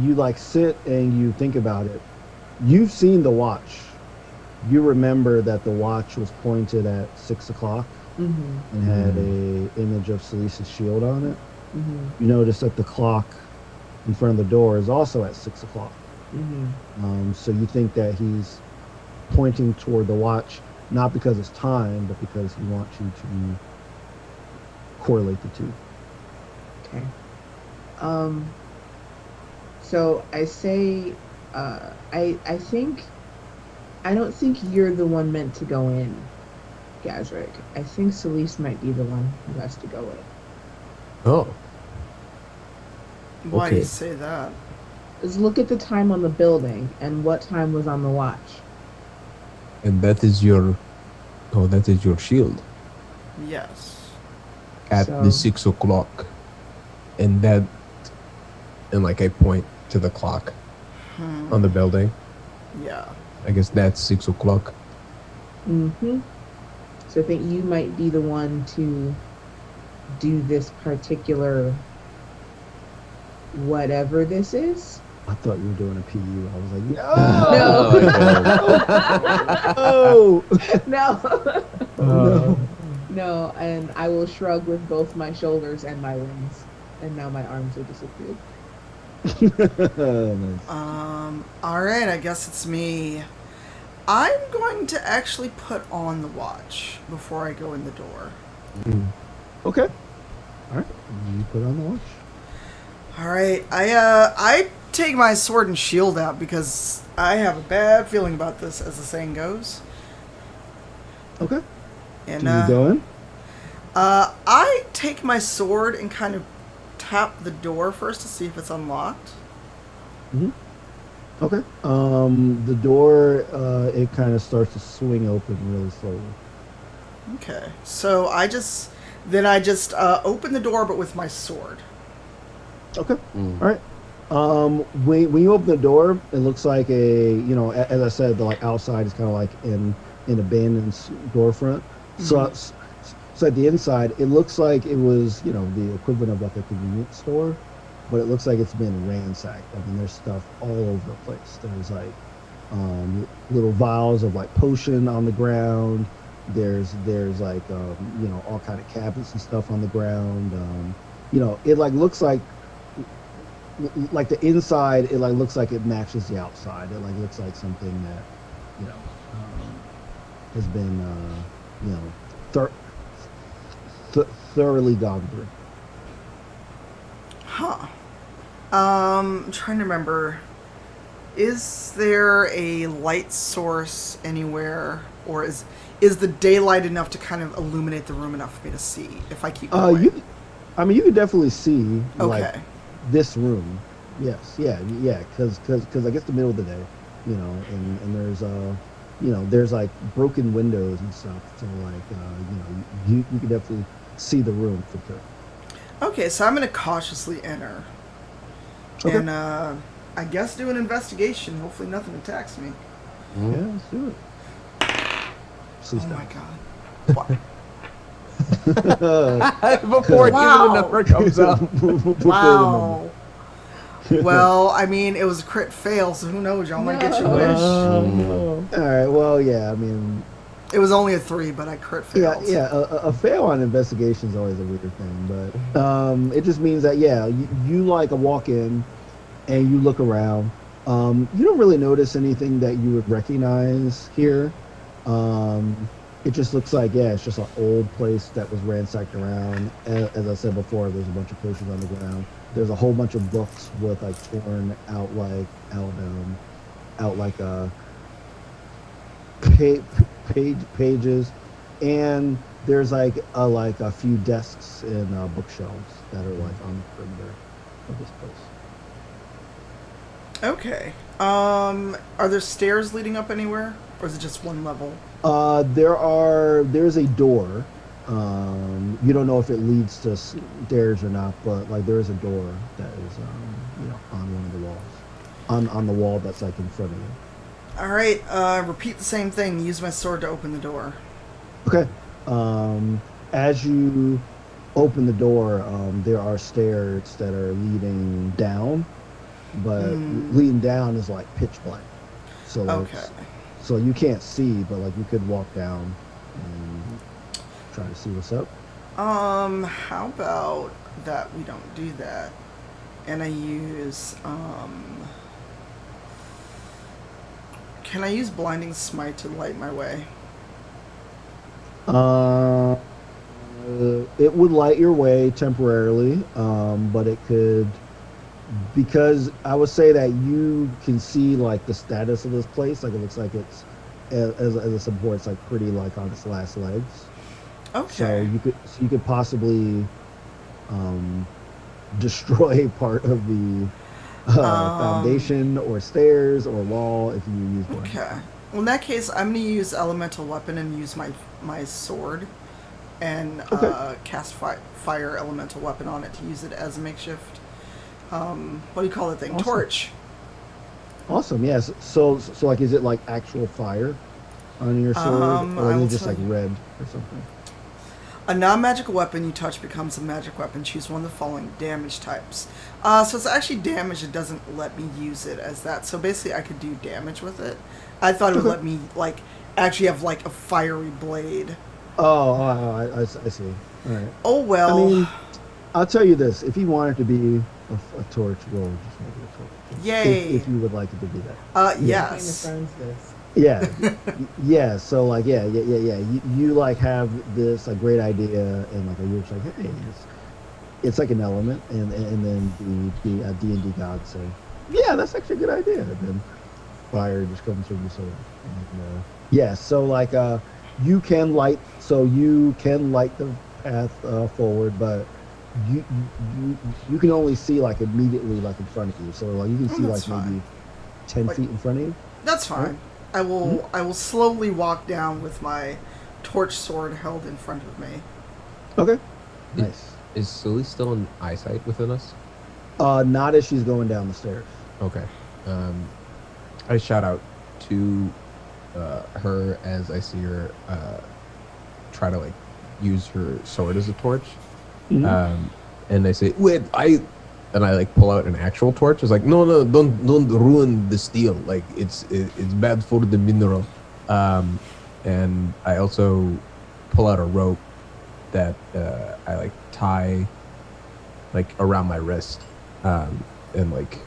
you like sit and you think about it. You've seen the watch. You remember that the watch was pointed at 6 o'clock and had a image of Celise's shield on it. You notice that the clock in front of the door is also at 6 o'clock. So you think that he's pointing toward the watch, not because it's time, but because he wants you to correlate the two. Okay. So I say, I don't think you're the one meant to go in, Gazrick. I think Celise might be the one who has to go in. Oh. Why do you Okay. say that? Just look at the time on the building and what time was on the watch. And that is your shield Yes. at the 6 o'clock. And like I point to the clock on the building. Yeah. I guess that's 6 o'clock. So I think you might be the one to do this particular whatever this is. I thought you were doing a PU. I was like, No. no. No, and I will shrug with both my shoulders and my wings. And now my arms are disappeared. Nice. All right, I guess it's me. I'm going to actually put on the watch before I go in the door. Okay. All right. You put on the watch. All right, I take my sword and shield out because I have a bad feeling about this, as the saying goes. Okay. And Do you go in? I take my sword and kind of tap the door first to see if it's unlocked. Okay. The door, it kind of starts to swing open really slowly. Okay, so I just open the door, but with my sword. Okay. All right. When you open the door, it looks like as I said, the like outside is kind of like an abandoned storefront. So at the inside, it looks like it was, the equivalent of like a convenience store, but it looks like it's been ransacked. I mean, there's stuff all over the place. There's like little vials of like potion on the ground. There's like all kind of cabinets and stuff on the ground. It like looks like the inside. It like looks like it matches the outside. It like looks like something that has been thoroughly gone through. Huh. I'm trying to remember. Is there a light source anywhere, or is the daylight enough to kind of illuminate the room enough for me to see if I keep going? You could definitely see like Okay. this room. Yes, yeah, because I guess the middle of the day, and there's there's like broken windows and stuff. So like you could definitely see the room for sure. Okay, so I'm gonna cautiously enter, Okay. and I guess do an investigation. Hopefully, nothing attacks me. Yeah, let's do it. Please Oh don't. my god! Before Wow. even the number comes up. Wow. Well, I mean, it was a crit fail, so who knows? Y'all might get your wish. All right. Well, yeah. I mean, It was only a 3, but I crit failed. yeah. A fail on investigation is always a weird thing, but it just means that you like a walk in, and you look around. You don't really notice anything that you would recognize here. It just looks like it's just an old place that was ransacked around. As I said before, there's a bunch of potions on the ground. There's a whole bunch of books with like torn out pages, and there's like a few desks and bookshelves that are like on the perimeter of this place. Okay. Are there stairs leading up anywhere, or is it just one level? There's a door. You don't know if it leads to stairs or not, but like there is a door that is on one of the walls, on the wall that's like in front of you. All right. Repeat the same thing. Use my sword to open the door. Okay. As you open the door, there are stairs that are leading down, but leading down is like pitch black. So Okay. so you can't see, but like you could walk down and try to see what's up. How about that we don't do that, and I use Can I use blinding smite to light my way? It would light your way temporarily, but it could, because I would say that you can see like the status of this place. Like it looks like it's as a support, it's like pretty like on its last legs. Okay. So you could possibly destroy part of the foundation or stairs or wall if you use one. Okay. Well, in that case, I'm going to use elemental weapon and use my sword and cast fire elemental weapon on it to use it as a makeshift. What do you call the thing? Awesome. Torch. Awesome. Yes. So like, is it like actual fire on your sword, or is it just like red or something? A non-magical weapon you touch becomes a magic weapon. Choose one of the following damage types. So it's actually damage. It doesn't let me use it as that. So basically, I could do damage with it. I thought it would let me like actually have like a fiery blade. I see. All right. Oh well. I mean, I'll tell you this: if you want it to be a torch, we'll just make it a torch. Yay! If you would like it to be that. Yes. Game of Thrones this. Yeah, yeah. So like, yeah. You like have this like great idea, and like you're just like, hey, it's like an element, and then the D&D gods say, yeah, that's actually a good idea. And then fire just comes from the sword. Yeah. So like, you can light the path forward, but you can only see like immediately like in front of you. So like you can see like maybe 10 feet in front of you. That's fine. Right? I will slowly walk down with my torch sword held in front of me. Okay. Nice. Is Sully still in eyesight within us? Not as she's going down the stairs. Okay. I shout out to her as I see her try to like use her sword as a torch. Mm-hmm. And I say, wait, I like pull out an actual torch. It's like, no, don't ruin the steel. Like it's bad for the mineral. And I also pull out a rope that I like tie like around my wrist, and like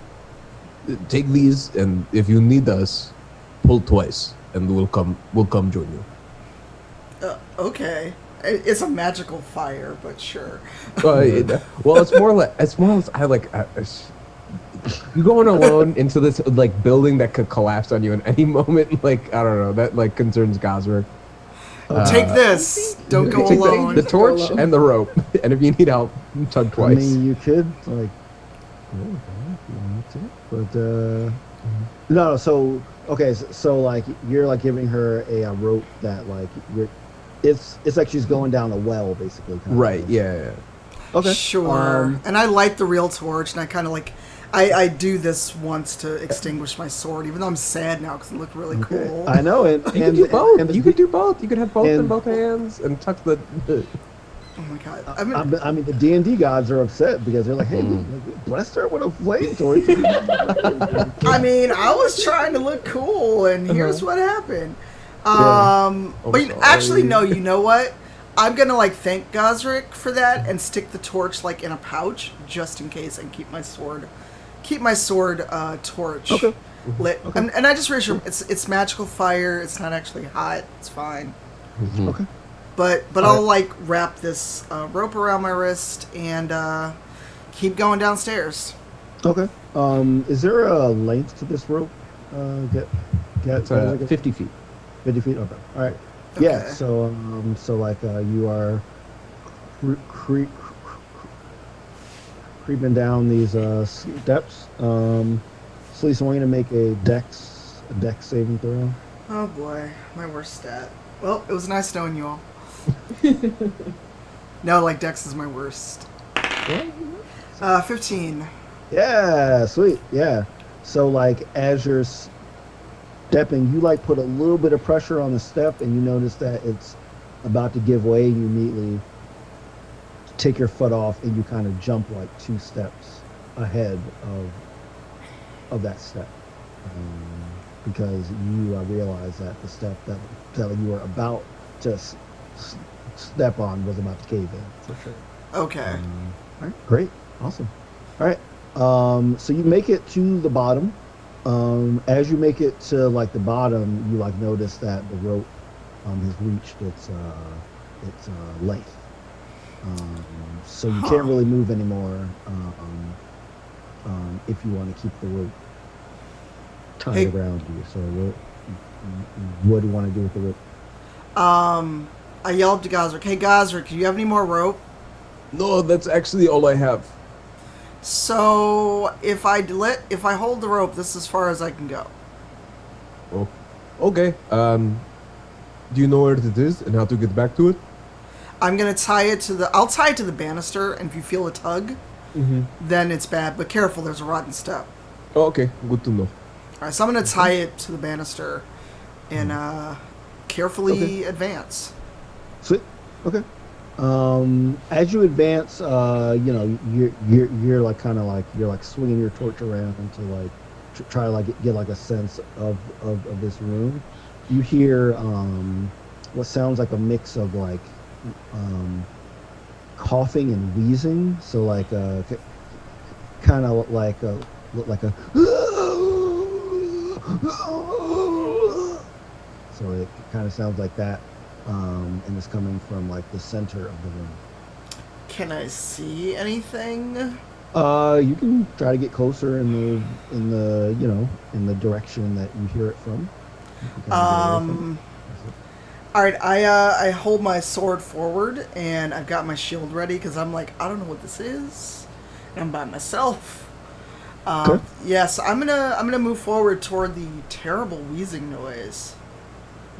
take these, and if you need us, pull twice, and we'll come join you. Okay. It's a magical fire, but sure. Well, it's more like I like You going alone into this like building that could collapse on you at any moment? Like I don't know. That like concerns Gosrick. Take this. Don't go Take alone. the torch and the rope, and if you need help, tug I twice. mean, you could like go with that if you want to, but no. So okay, so like you're like giving her a rope that like you're. It's like she's going down a well, basically. Kind Right. of. Yeah. Okay. Sure. And I light the real torch, and I kind of like, I do this once to extinguish my sword, even though I'm sad now because it looked really cool. I know, and You could do both. and You could do both. You could have both in and- both hands and tuck the. Oh my god. I mean, the D&D gods are upset because they're like, "Hey, we blessed her with a flame torch." I mean, I was trying to look cool, and here's what happened. But actually, no. You know what? I'm gonna like thank Gosrick for that and stick the torch like in a pouch just in case, and keep my sword torch lit. Okay. And I just reassure him it's magical fire. It's not actually hot. It's fine. Okay. But I'll like wrap this rope around my wrist and keep going downstairs. Okay. Is there a length to this rope? It's 50 feet. 50 feet. Okay. All right. Yeah. Okay. So like you are creeping down these steps. So Lisa, I want you to make a dex saving throw. Oh boy, my worst stat. Well, it was nice knowing you all. No, like Dex is my worst. 15. Yeah, sweet. Yeah. So like as you're stepping, you like put a little bit of pressure on the step, and you notice that it's about to give way. You immediately take your foot off, and you kind of jump like 2 steps ahead of that step, because you realize that the step that you were about to step on was about to cave in for sure. Okay. All right, great, awesome. All right, so you make it to the bottom. As you make it to like the bottom, you like notice that the rope has reached its length. So you can't really move anymore if you want to keep the rope tied around you. So what do you want to do with the rope? I yelled to Gosrick, "Hey Gosrick, do you have any more rope?" No, that's actually all I have. So if I hold the rope, this is as far as I can go. Oh, okay. Do you know where it is and how to get back to it? I'm gonna I'll tie it to the banister, and if you feel a tug, then it's bad. But careful, there's a rotten step. Oh, okay, good to know. All right, so I'm gonna tie it to the banister, and carefully advance. Sweet. Okay. As you advance, you're like kind of like you're like swinging your torch around to like try to like get like a sense of this room. You hear what sounds like a mix of like coughing and wheezing. So like kind of like a so it kind of sounds like that. And it's coming from like the center of the room. Can I see anything? You can try to get closer in the direction that you hear it from. All right, I hold my sword forward, and I've got my shield ready because I'm like, I don't know what this is, and I'm by myself. Okay. Yes, I'm gonna move forward toward the terrible wheezing noise.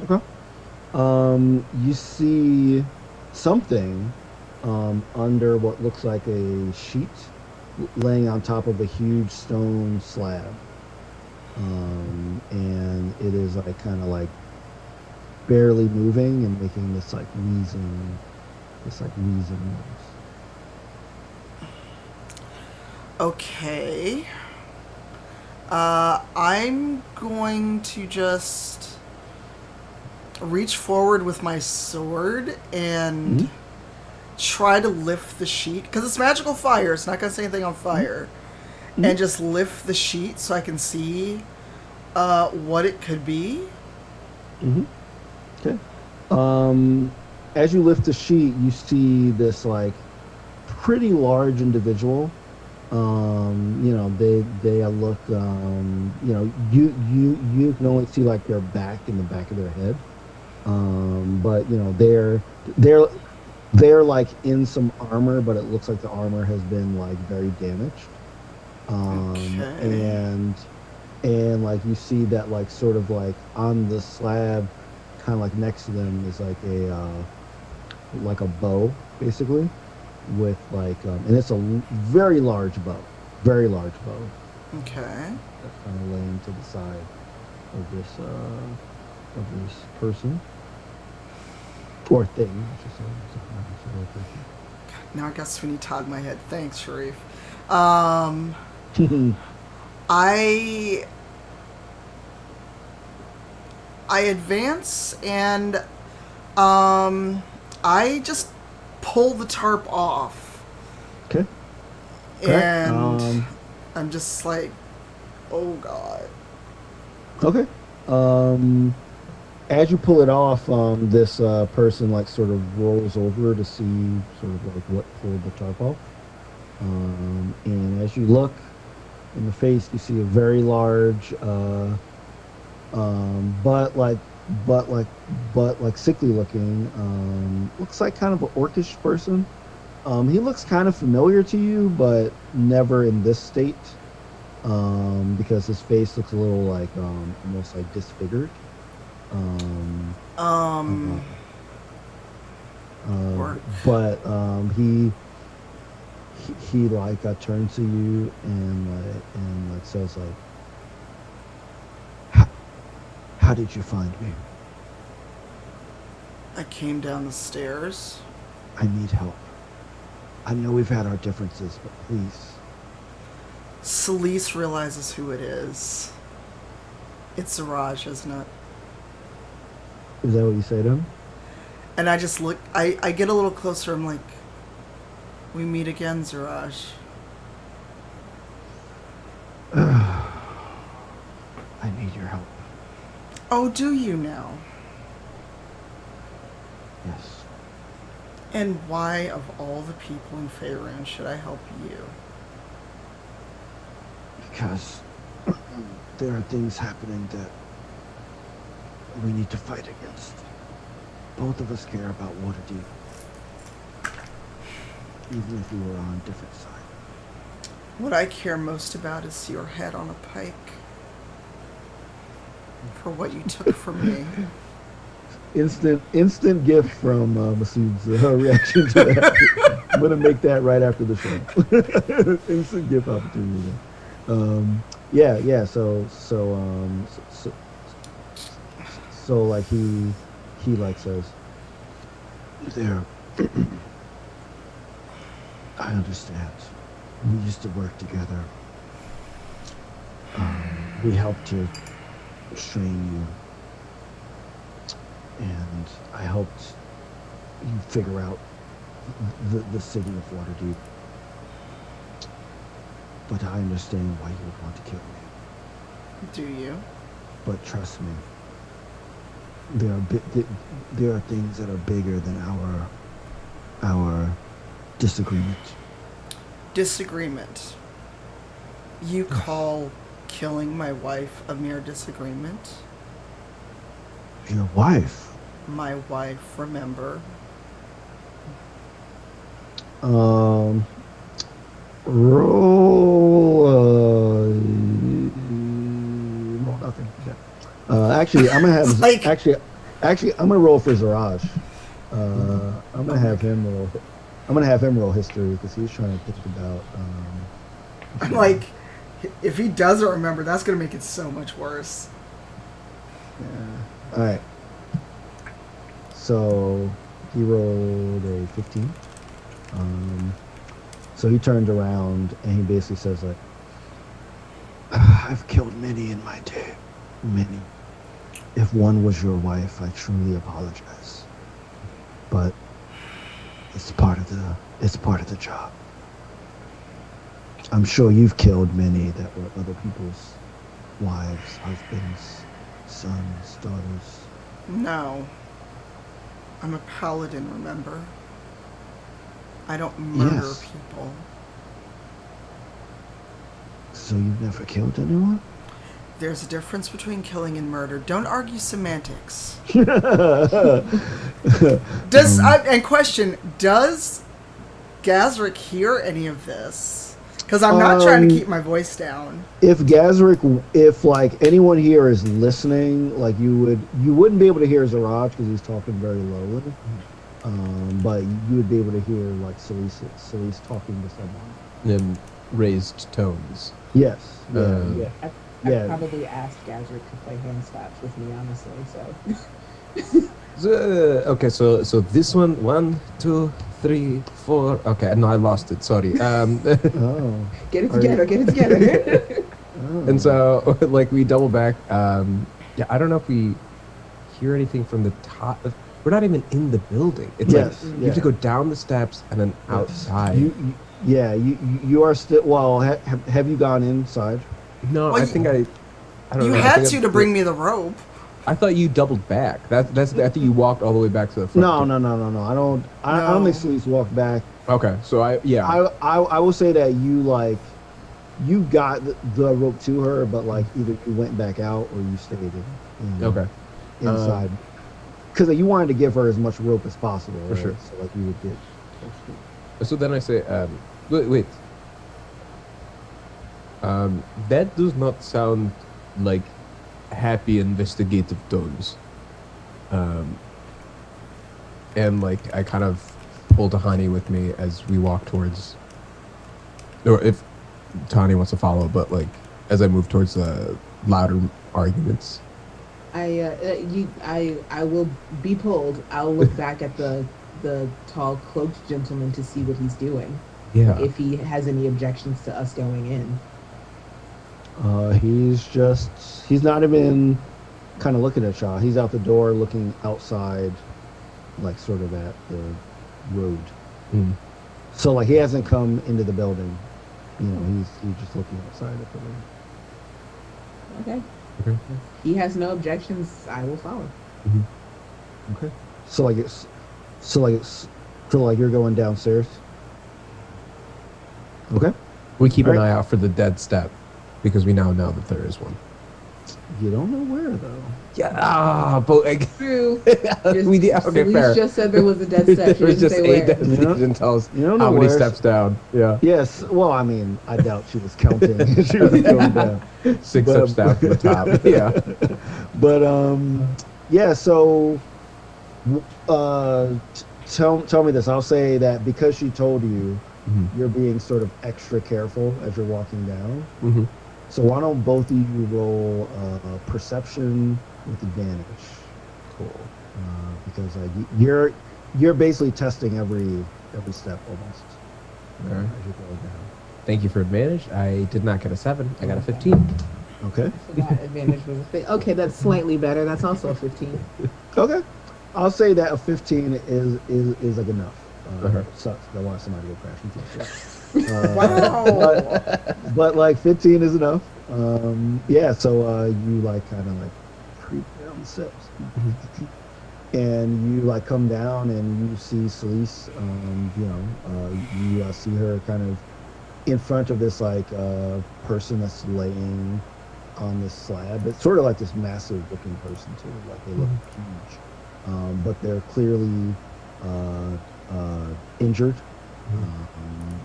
Okay. You see something under what looks like a sheet laying on top of a huge stone slab. And it is like kind of like barely moving and making this like wheezing noise. Okay. I'm going to just reach forward with my sword and try to lift the sheet, because it's magical fire, it's not going to say anything on fire, and just lift the sheet so I can see what it could be. Okay. As you lift the sheet, you see this like pretty large individual You know, they look, you know, you can only see like their back in the back of their head. But you know, they're they're like in some armor, but it looks like the armor has been like very damaged. Okay. And like you see that like sort of like on the slab, kind of like next to them is like a bow basically with like and it's a very large bow, very large bow Okay. that's kind of laying to the side of this person or thing, I should say. It's not a person. Now I got Sweeney Todd in my head. Thanks, Shareef. Um, I I advance and I just pull the tarp off, Okay. Okay. and I'm just like, oh god. Okay. Um, as you pull it off, this person like sort of rolls over to see sort of like what pulled the tarp off. And as you look in the face, you see a very large, um, but like, but like, but like sickly looking. Looks like kind of an orcish person. He looks kind of familiar to you, but never in this state. Because his face looks a little like almost like disfigured. Um, uh, Um, uh, or but he like turns to you and like says like, how did you find me? I came down the stairs. I need help. I know we've had our differences, but please. Celise realizes who it is. It's Zaraj, isn't it? Is that what you say to him? And I just look. I get a little closer. I'm like, we meet again, Zaraj. I need your help. Oh, do you now? Yes. And why, of all the people in Faerun, should I help you? Because there are things happening that we need to fight against. Both of us care about Waterdeep, even if we were on different sides. What I care most about is your head on a pike. For what you took from me. Instant gift from Masood's reaction to that. I'm gonna make that right after the show. Instant gift opportunity. Yeah. So like he like says, there. I understand. We used to work together. We helped to train you. And I helped you figure out the city of Waterdeep. But I understand why you would want to kill me. Do you? But trust me, there are things that are bigger than our disagreement. Disagreement. You call killing my wife a mere disagreement? Your wife. My wife, remember? Roll. Roll nothing. Yeah. Actually, I'm gonna have Like- actually I'm gonna roll for Zaraj. I'm gonna have him roll. I'm gonna have him roll history because he's trying to think about. I'm like, if he doesn't remember, that's going to make it so much worse. Yeah. All right. So he rolled a 15. So he turned around and he basically says like, I've killed many in my day, many. If one was your wife, I truly apologize. But it's part of the job. I'm sure you've killed many that were other people's wives, husbands, sons, daughters. No. I'm a paladin, remember? I don't murder Yes. people. So you've never killed anyone? There's a difference between killing and murder. Don't argue semantics. And question, does Gazrick hear any of this? Because I'm not trying to keep my voice down. If like anyone here is listening, like you wouldn't be able to hear Zaraj because he's talking very lowly. But you would be able to hear like Celise talking to someone in raised tones. Yes. I probably asked Gazrick to play hand slaps with me, honestly. So. Okay, so this one, 2, 3, 4. Okay, no, I lost it. Sorry. Get it together. And so, like, we double back. Yeah, I don't know if we hear anything from the top. We're not even in the building. It's you have to go down the steps and then outside. You are still. Well, have you gone inside? No, well, I think I don't know. You had to bring me the rope. I thought you doubled back. I think you walked all the way back to the front. No. I don't think Celise walked back. Okay, so I will say that you got the rope to her, but like either you went back out or you stayed inside. Because you wanted to give her as much rope as possible. For sure. So like you would get. So then I say, wait. That does not sound like happy investigative tones. And like I kind of pull Tahani with me as we walk towards, or if Tahani wants to follow, but like as I move towards the louder arguments. I will be pulled. I'll look back at the tall cloaked gentleman to see what he's doing. Yeah. If he has any objections to us going in. He's not even kind of looking at y'all. He's out the door looking outside, like sort of at the road. So like he hasn't come into the building. You know, he's just looking outside at the road. Okay. If he has no objections, I will follow. Okay. So you're going downstairs. Okay. We keep an eye out for the dead step because we now know that there is one. You don't know where though. Yeah, but true. We did. Okay, fair. Just said there was a dead step. There was just a dead step. She didn't tell us how many steps down. Yeah. Yes. Well, I mean, I doubt she was counting. She was going down. 6 steps down from the top. Yeah. But yeah. So, tell me this. I'll say that because she told you, you're being sort of extra careful as you're walking down. So why don't both of you roll perception with advantage? Cool. Because like you're basically testing every step almost. All right. As you're going down. Thank you for advantage. I did not get a 7. I got a 15. Okay. I forgot advantage was a thing. Okay, that's slightly better. That's also a 15. Okay. I'll say that a 15 is like enough. Sucks. I want somebody to go crash into the Wow. But like 15 is enough. Yeah. So you like kind of like creep down the steps, and you like come down and you see Celise. You see her kind of in front of this like person that's laying on this slab. It's sort of like this massive looking person too. Like they look huge, but they're clearly injured.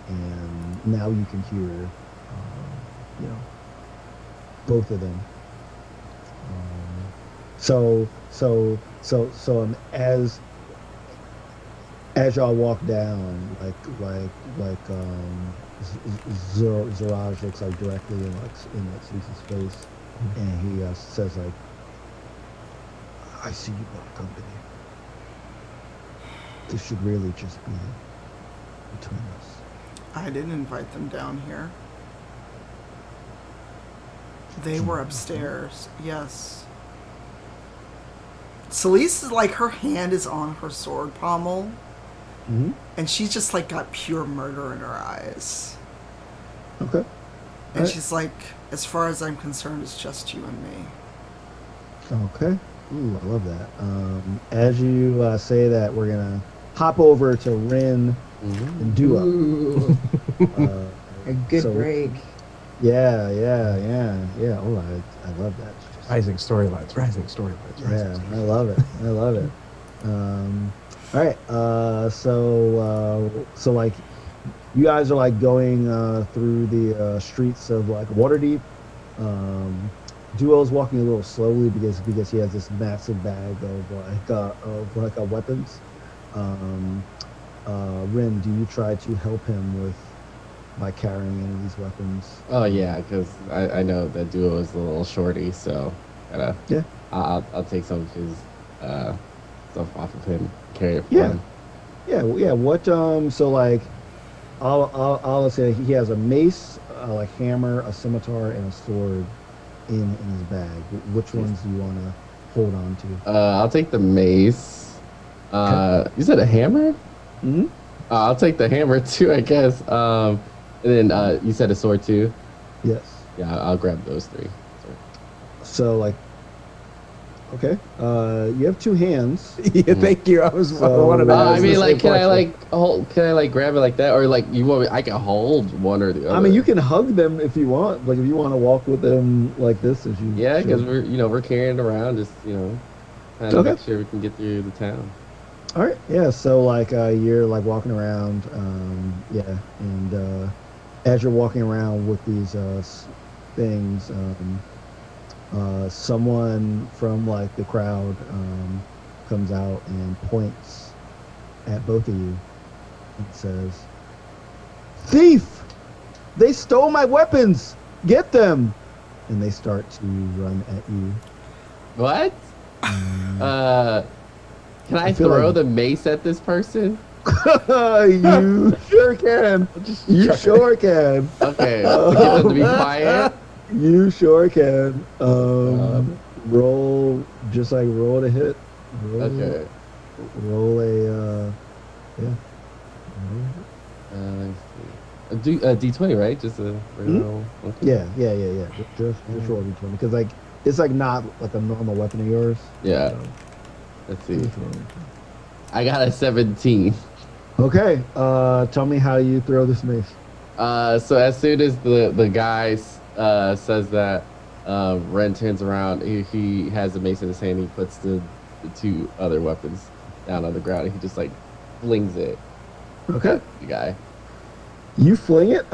And now you can hear, both of them. So as y'all walk down, Zaraj looks like directly in Celise's face, and he says like, "I see you bought company. This should really just be between us." I didn't invite them down here. They were upstairs. Yes. Celise is like, her hand is on her sword pommel. And she's just like got pure murder in her eyes. Okay. And she's like, as far as I'm concerned, it's just you and me. Okay. Ooh, I love that. As you say that, we're going to hop over to Rin and Dua. A good break. Yeah, yeah, yeah, yeah. Oh, I love that. Rising storylines, rising storylines, rising Yeah, I storylines. love it. I love it. All right. So like, you guys are like going through the streets of like Waterdeep. Um, Duo's walking a little slowly because he has this massive bag of like weapons. Um, Rin, do you try to help him with by carrying any of these weapons? Oh yeah, because I know that Duo is a little shorty, so gotta Yeah, I'll take some of his stuff off of him, carry it for yeah, him. yeah. What so like I'll say he has a mace, like hammer, a scimitar, and a sword in his bag. Which ones do you want to hold on to? I'll take the mace. Okay. You said a hammer? Hmm. I'll take the hammer too, I guess. And then you said a sword too. Yes. Yeah, I'll grab those three. Sorry. So like, okay. You have two hands. Yeah, thank you. I So, wanted to I ask mean, the like, same question. can I like grab it like that, or like you want me? I can hold one or the other. I mean, you can hug them if you want. Like if you want to walk with them like this, as you Yeah, because should. we're carrying it around, just trying to Okay. make sure we can get through the town. All right. Yeah. So like you're like walking around. Yeah. And as you're walking around with these things, someone from like the crowd comes out and points at both of you and says, "Thief! They stole my weapons! Get them!" And they start to run at you. What? Uh, can I feel throw like- the mace at this person? You sure can. You sure can. Okay, to get them to be quiet. You sure can. Um, Roll, just like roll to hit. Roll, Okay. Roll a, yeah. Let's see. Do D20, right? Just a regular roll. Okay. Yeah. Just roll d20 because like it's like not like a normal weapon of yours. Yeah. So, Let's see. just roll. I got a 17. Okay. Tell me how you throw this mace. So as soon as the guy says that, Ren turns around. He has a mace in his hand. He puts the two other weapons down on the ground. And he just like flings it Okay. at the guy. You fling it.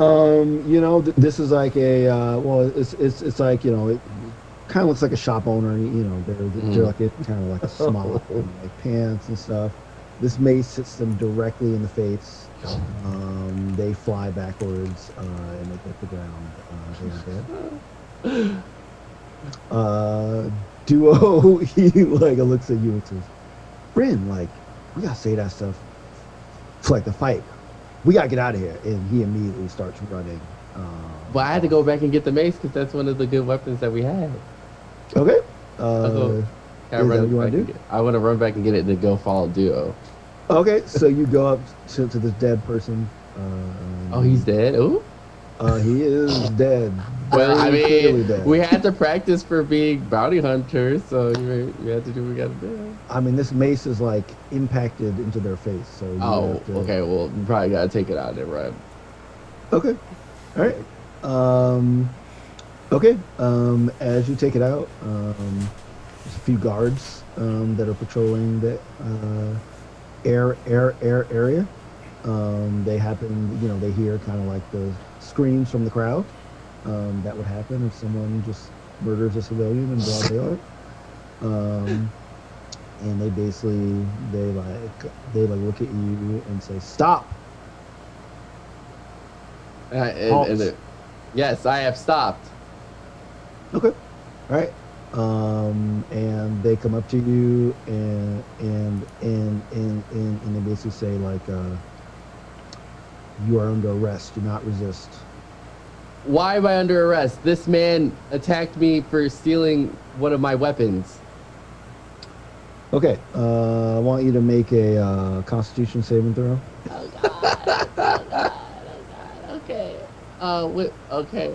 This is like a it's like it kind of looks like a shop owner. They're like kind of like a smock and like pants and stuff. This mace hits them directly in the face. They fly backwards and they hit the ground. They are dead. Duo, he like looks at you and says, "Rin, like we gotta say that stuff for like the fight. We gotta get out of here." And he immediately starts running. But I had to go back and get the mace because that's one of the good weapons that we had. Okay. Can I Is that run what you wanna back and do? I want to run back and get it and then go follow Duo. Okay. So you go up to this dead person. Oh, he's dead. Ooh. He is dead. Well, I Very clearly mean, dead. we had to practice for being bounty hunters, so we had to do what we got to do. I mean, this mace is like impacted into their face. So you Oh, have to- okay. Well, we probably got to take it out and run. Okay. All right. Okay. As you take it out, there's a few guards that are patrolling the area. They happen, they hear kind of like the screams from the crowd. That would happen if someone just murders a civilian in broad daylight. And they basically they look at you and say, "Stop." Halt. Yes, I have stopped. Okay. All right. And they come up to you and they basically say like, "You are under arrest. Do not resist." Why am I under arrest? This man attacked me for stealing one of my weapons. Okay. I want you to make a Constitution saving throw. Oh God! Oh God! Oh God! Okay. Okay.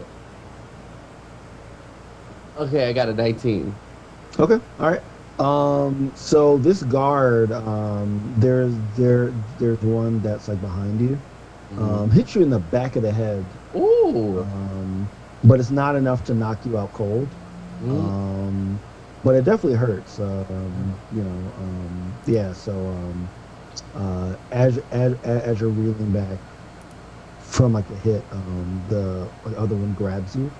Okay, I got a 19. Okay. All right. So this guard, there's one that's like behind you, hits you in the back of the head. Ooh. but it's not enough to knock you out cold. Mm. But it definitely hurts. Yeah. So as you're reeling back from like a hit, the other one grabs you.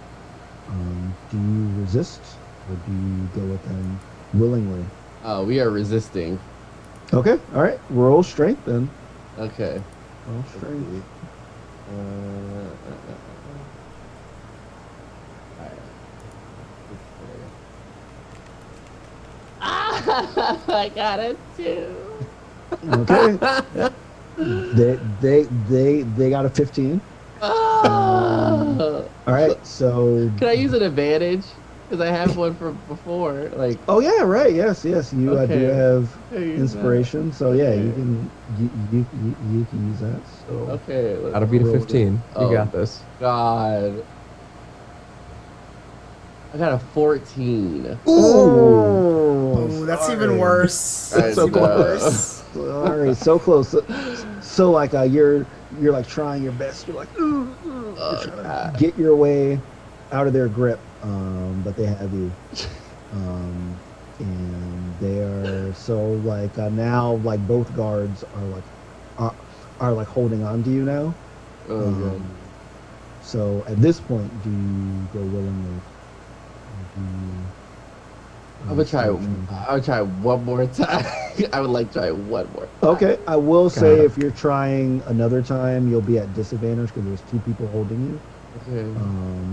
Do you resist or do you go with them willingly? Oh, we are resisting. Okay. All right. Roll strength then. Okay. Roll strength. I got it too. Okay. They got a 15. All right. So Can I use an advantage? Because I have one from before. Like, oh yeah, right. Yes. You do Okay. have I use inspiration. So yeah, Okay. you can use that. So okay. That'll be a roll 15. Oh. You got this. God. I got a 14. Oh, that's even worse. I So know. Worse. Sorry, so close. So like you're like trying your best. You're like you're Oh, trying to God. get your way out of their grip, but they have you. And they are so like now like both guards are like holding on to you now. Oh, God. So at this point, do you go willingly? Or do you, I'm gonna try. start trying to- I'll try one more time. I would like to try one more. Okay, I will say it. if you're trying another time, you'll be at disadvantage because there's two people holding you. Okay.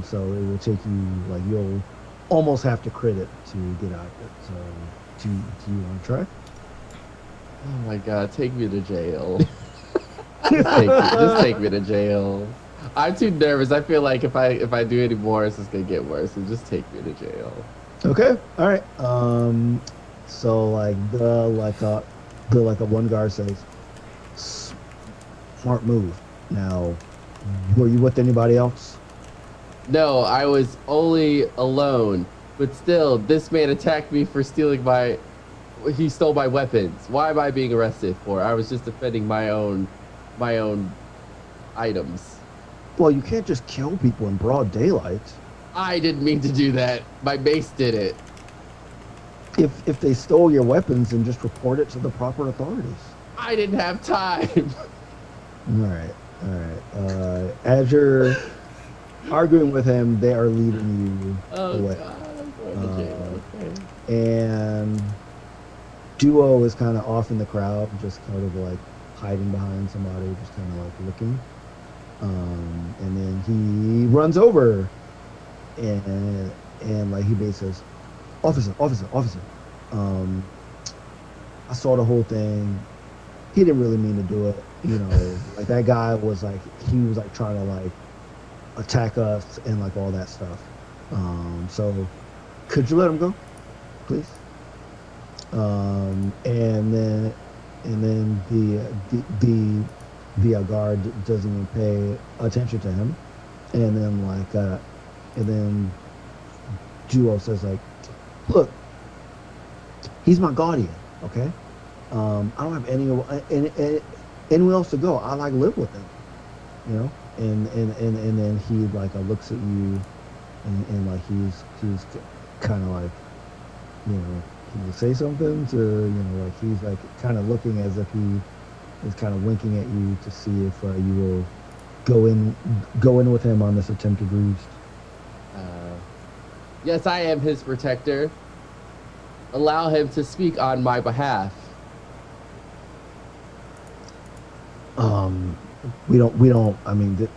So it will take you like you'll almost have to crit it to get out of it. So do you want to try? Oh my God! Take me to jail. just take me to jail. I'm too nervous. I feel like if I do any more, it's just gonna get worse. So just take me to jail. Okay, all right. So like the one guard says, smart move. Now, were you with anybody else? No, I was only alone. But still, this man attacked me for stealing my. He stole my weapons. Why am I being arrested for? I was just defending my own items. Well, you can't just kill people in broad daylight. I didn't mean to do that. My mace did it. If they stole your weapons, then just report it to the proper authorities. I didn't have time. All right. As you're arguing with him, they are leading you Oh away. God, I'm going to jail. Okay. And Duo is kind of off in the crowd, just kind of like hiding behind somebody, just kind of like looking. And then he runs over and like he basically says, officer. I saw the whole thing. He didn't really mean to do it. You know, like that guy was like, he was like trying to like attack us and like all that stuff. So could you let him go, please? And then the guard doesn't even pay attention to him. And then Duo says like, look, he's my guardian, okay? I don't have anyone else to go. I like live with him, you know. And then he like looks at you, and like he's kind of like, you know, can you say something to, you know, like he's like kind of looking as if he is kind of winking at you to see if you will go in with him on this attempted ruse. Yes, I am his protector. Allow him to speak on my behalf. We don't. I mean,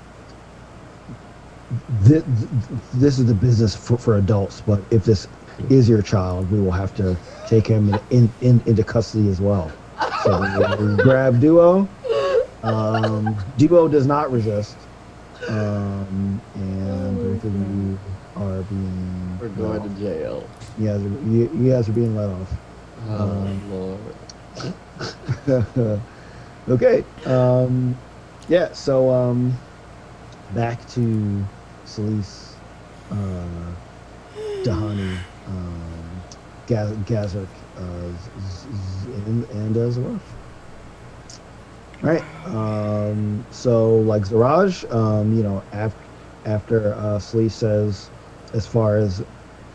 this is the business for adults. But if this is your child, we will have to take him into custody as well. So we grab Duo. Duo does not resist. And both of you are being. We're going to jail. You guys are being let off. Oh Lord. Okay. Yeah. So back to Celise, Dahani, Gazric, and Zaraj. All right. So like Zaraj, you know, after Slee says, as far as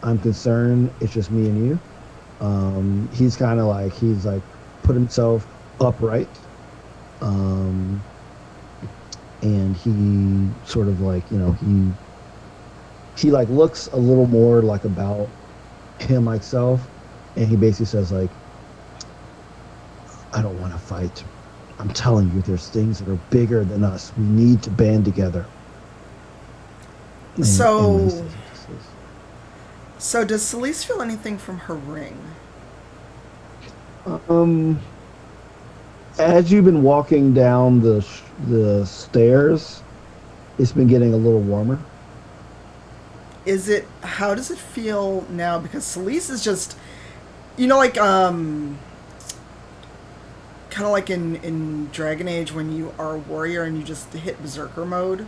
I'm concerned, it's just me and you. He's like put himself upright, and he sort of like, he like looks a little more like about him myself, and he basically says like, I don't want to fight. I'm telling you, there's things that are bigger than us. We need to band together. So does Celeste feel anything from her ring? As you've been walking down the stairs, it's been getting a little warmer. How does it feel now? Because Celeste is just, like, kind of like in Dragon Age when you are a warrior and you just hit Berserker mode.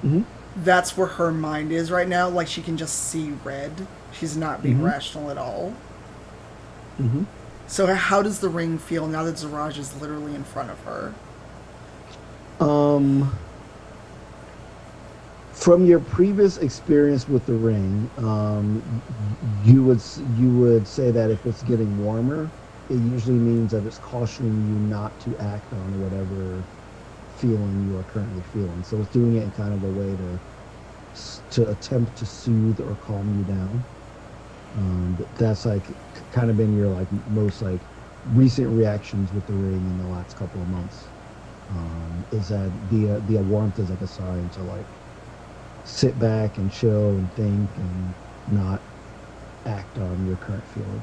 Mm-hmm. That's where her mind is right now. Like, she can just see red. She's not being rational at all. Mm-hmm. So how does the ring feel now that Zaraj is literally in front of her? From your previous experience with the ring, you would say that if it's getting warmer, it usually means that it's cautioning you not to act on whatever feeling you are currently feeling. So it's doing it in kind of a way to attempt to soothe or calm you down. That's like kind of been your like most like recent reactions with the ring in the last couple of months. Is that the warmth is like a sign to like sit back and chill and think and not act on your current feeling.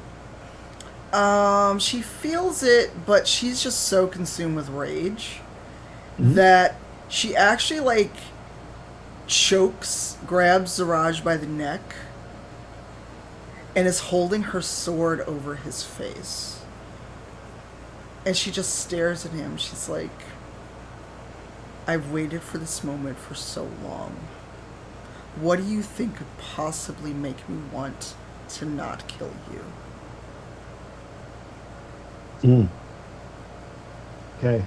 She feels it, but she's just so consumed with rage that she actually like grabs Zaraj by the neck and is holding her sword over his face. And she just stares at him. She's like, I've waited for this moment for so long. What do you think could possibly make me want to not kill you? Okay.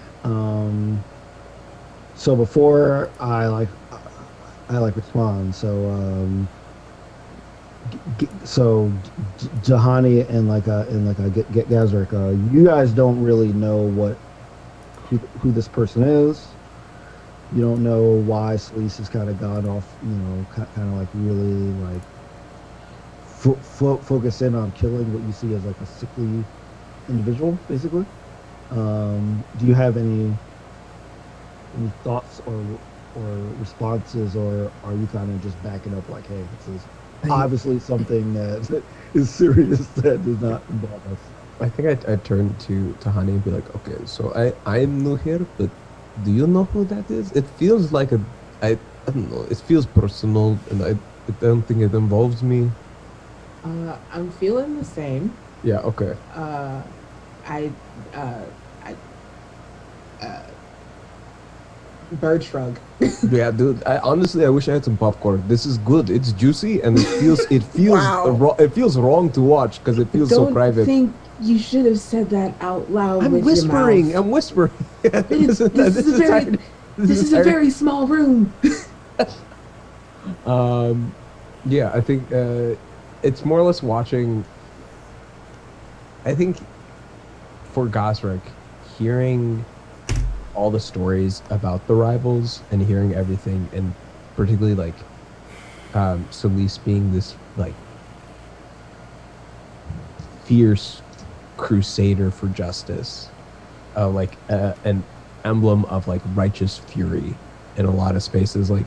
So before I respond, so Jahani and Gazrick, you guys don't really know who this person is. You don't know why Celeste has kind of gone off, kind of like really like focus in on killing what you see as like a sickly individual, basically. Do you have any thoughts or responses, or are you kind of just backing up like, hey, this is obviously something that is serious that does not involve us? I think I'd turn to Hani and be like, okay, so I'm new here, but do you know who that is? It feels like I don't know, it feels personal, and I don't think it involves me. I'm feeling the same. Yeah, okay. Bird shrug. Yeah, dude. I wish I had some popcorn. This is good. It's juicy, and it feels Wow. it feels wrong to watch because it feels so private. I think you should have said that out loud. I'm with whispering. Your mouth. I'm whispering. This is a very small room. Yeah, I think it's more or less watching. I think for Gosrick, hearing all the stories about the rivals and hearing everything, and particularly like Celeste being this like fierce crusader for justice, like an emblem of like righteous fury in a lot of spaces, like,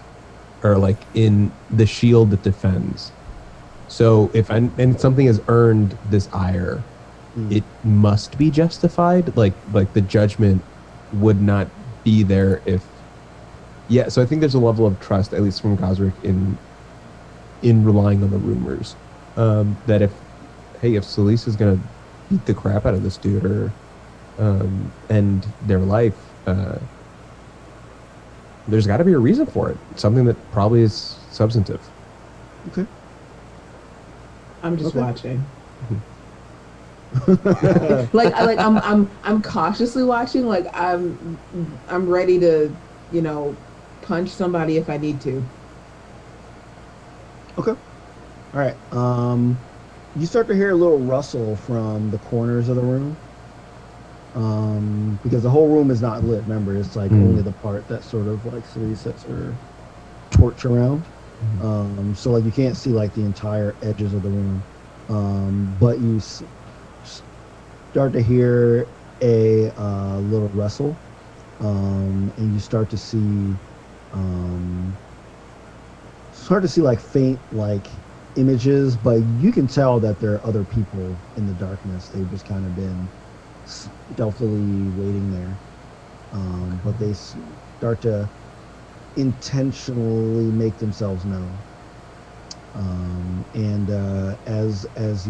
or like in the shield that defends. So if and something has earned this ire, it must be justified. Like the judgment would not be there if. Yeah, so I think there's a level of trust, at least from Gosrick, in relying on the rumors, that if Celeste is gonna beat the crap out of this dude or end their life, there's got to be a reason for it. Something that probably is substantive. Okay. I'm just watching. I'm cautiously watching. Like I'm ready to, punch somebody if I need to. Okay. All right. You start to hear a little rustle from the corners of the room. Because the whole room is not lit. Remember, it's like only the part that sort of like Cerise sets her torch around. So like you can't see like the entire edges of the room. But you start to hear a little rustle, and you start to see like faint like images, but you can tell that there are other people in the darkness. They've just kind of been stealthily waiting there, but they start to intentionally make themselves known. And as as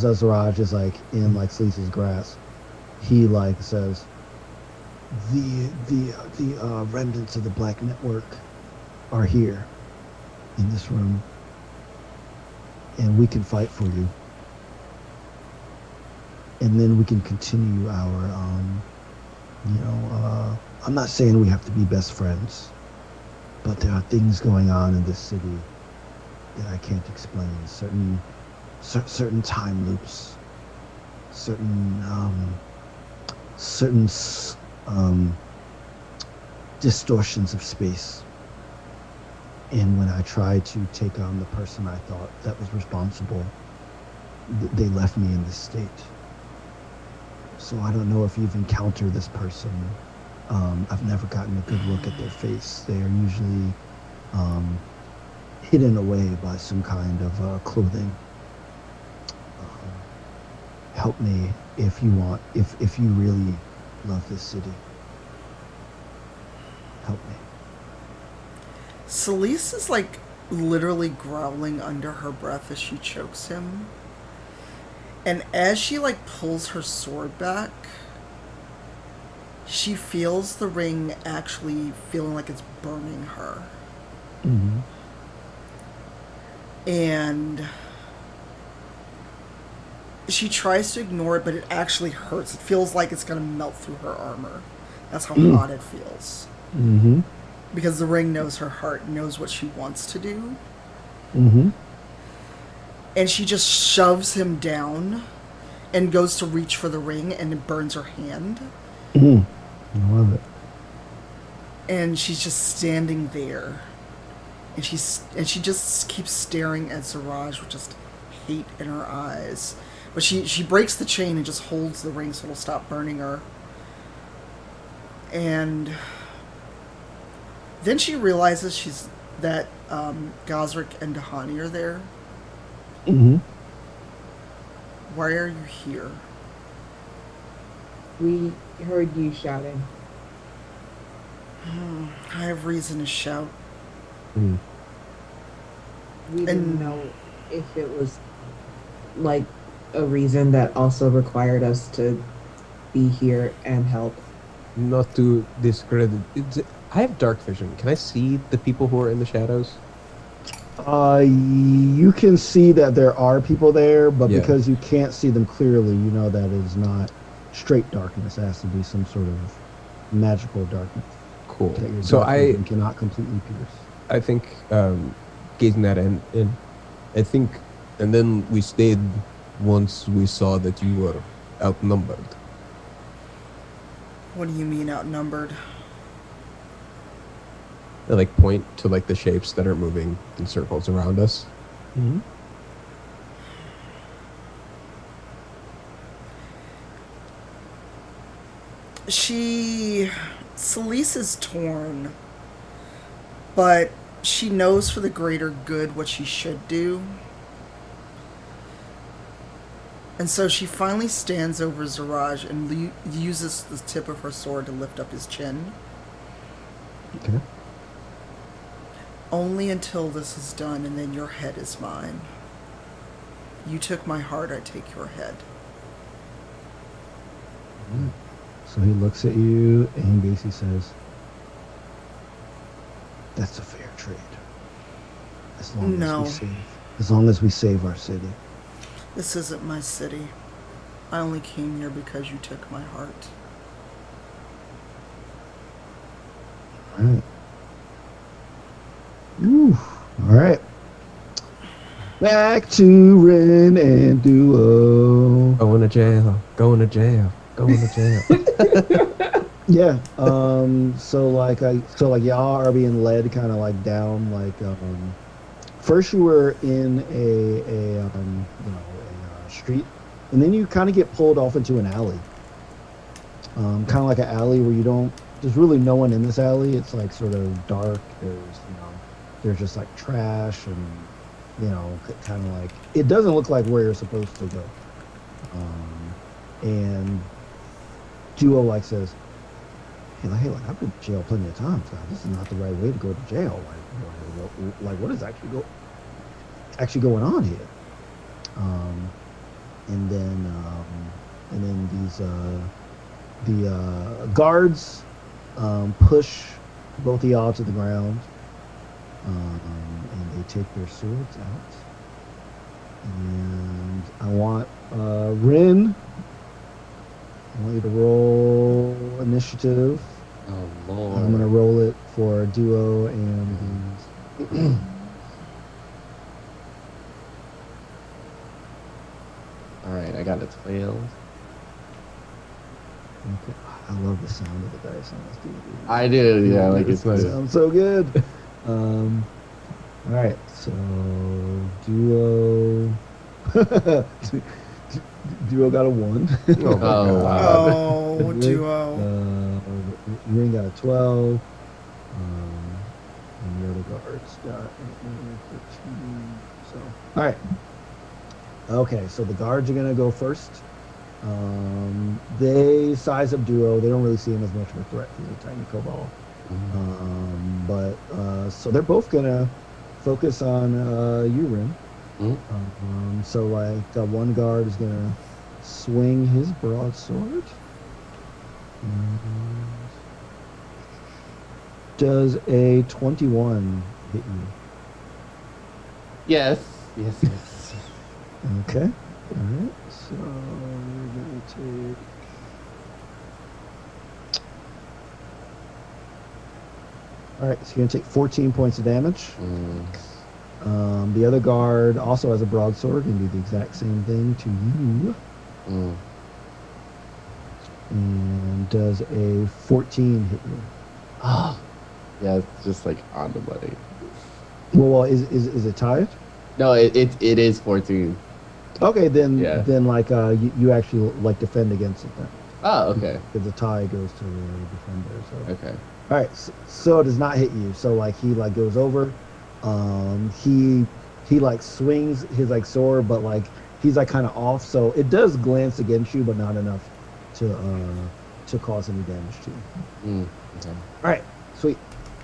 Azraj is like in like Sleece's grasp, he like says, the remnants of the Black Network are here in this room, and we can fight for you, and then we can continue our I'm not saying we have to be best friends, but there are things going on in this city that I can't explain. Certain time loops, certain distortions of space. And when I tried to take on the person I thought that was responsible, they left me in this state. So I don't know if you've encountered this person. I've never gotten a good look at their face. They are usually hidden away by some kind of clothing. Help me if you want, if you really love this city. Help me. Celise is like literally growling under her breath as she chokes him. And as she like pulls her sword back, she feels the ring actually feeling like it's burning her. Mm-hmm. And she tries to ignore it, but it actually hurts. It feels like it's going to melt through her armor. That's how hot it feels. Mm-hmm. Because the ring knows her heart, knows what she wants to do. Mm-hmm. And she just shoves him down and goes to reach for the ring, and it burns her hand. Mm-hmm. I love it. And she's just standing there. And she just keeps staring at Zaraj with just hate in her eyes. But she breaks the chain and just holds the ring so it'll stop burning her. And then she realizes that Gosrick and Dahani are there. Mm-hmm. Why are you here? We heard you shouting. I have reason to shout. Mm-hmm. We didn't know if it was like a reason that also required us to be here and help. Not to discredit. I have dark vision. Can I see the people who are in the shadows? You can see that there are people there, but Yeah. because you can't see them clearly, you know that it is not straight darkness. It has to be some sort of magical darkness Cool. that your So dark vision cannot completely pierce. I think gazing that in, I think, and then we stayed once we saw that you were outnumbered. What do you mean outnumbered? I like point to like the shapes that are moving in circles around us. Mm-hmm. Celise is torn, but she knows for the greater good what she should do. And so she finally stands over Zaraj and uses the tip of her sword to lift up his chin. Okay. Only until this is done, and then your head is mine. You took my heart, I take your head. Mm. So he looks at you and he basically says, "That's a fair trade. As long as we save our city." This isn't my city. I only came here because you took my heart. All right. Ooh. All right. Back to Ren and Duo. Going to jail. Going to jail. Going to jail. Yeah. So like y'all are being led kind of like down like first you were in a street, and then you kind of get pulled off into an alley. Kind of like an alley where you don't. There's really no one in this alley. It's like sort of dark. There's just like trash and kind of like it doesn't look like where you're supposed to go. And Duo like says, hey, like I've been to jail plenty of times, guys. This is not the right way to go to jail. Like what is actually going on here? And then the guards push both of y'all to the ground, and they take their swords out. And I want Rin. I want you to roll initiative. Oh Lord. I'm gonna roll it for Duo and these. All right, I got a 12. Okay. I love the sound of the dice on this D&D. I do, yeah, like It's it's nice. It sounds so good. All right, so Duo. Duo got a 1. Oh, my Oh, God. wow. Oh, Duo. Ring got a 12. And the other guards got 13. So, all right. Okay, so the guards are gonna go first. They size up Duo. They don't really see him as much of a threat. He's a tiny kobold. So they're both gonna focus on you, Rin. So like one guard is gonna swing his broadsword. Does a 21 hit you? Yes. Okay. All right. So we're gonna take. All right. So you're gonna take 14 points of damage. The other guard also has a broadsword and do the exact same thing to you. And does a 14 hit you? Yeah, it's just like on the money. Well, is it tied? No, it is 14. Okay, then Yeah. like you actually like defend against it then. Oh, okay. Because the tie goes to the defender. So Okay. all right, so it does not hit you. So like he like goes over, he like swings his like sword, but like he's like kind of off. So it does glance against you, but not enough to cause any damage to you. Okay. All right, sweet.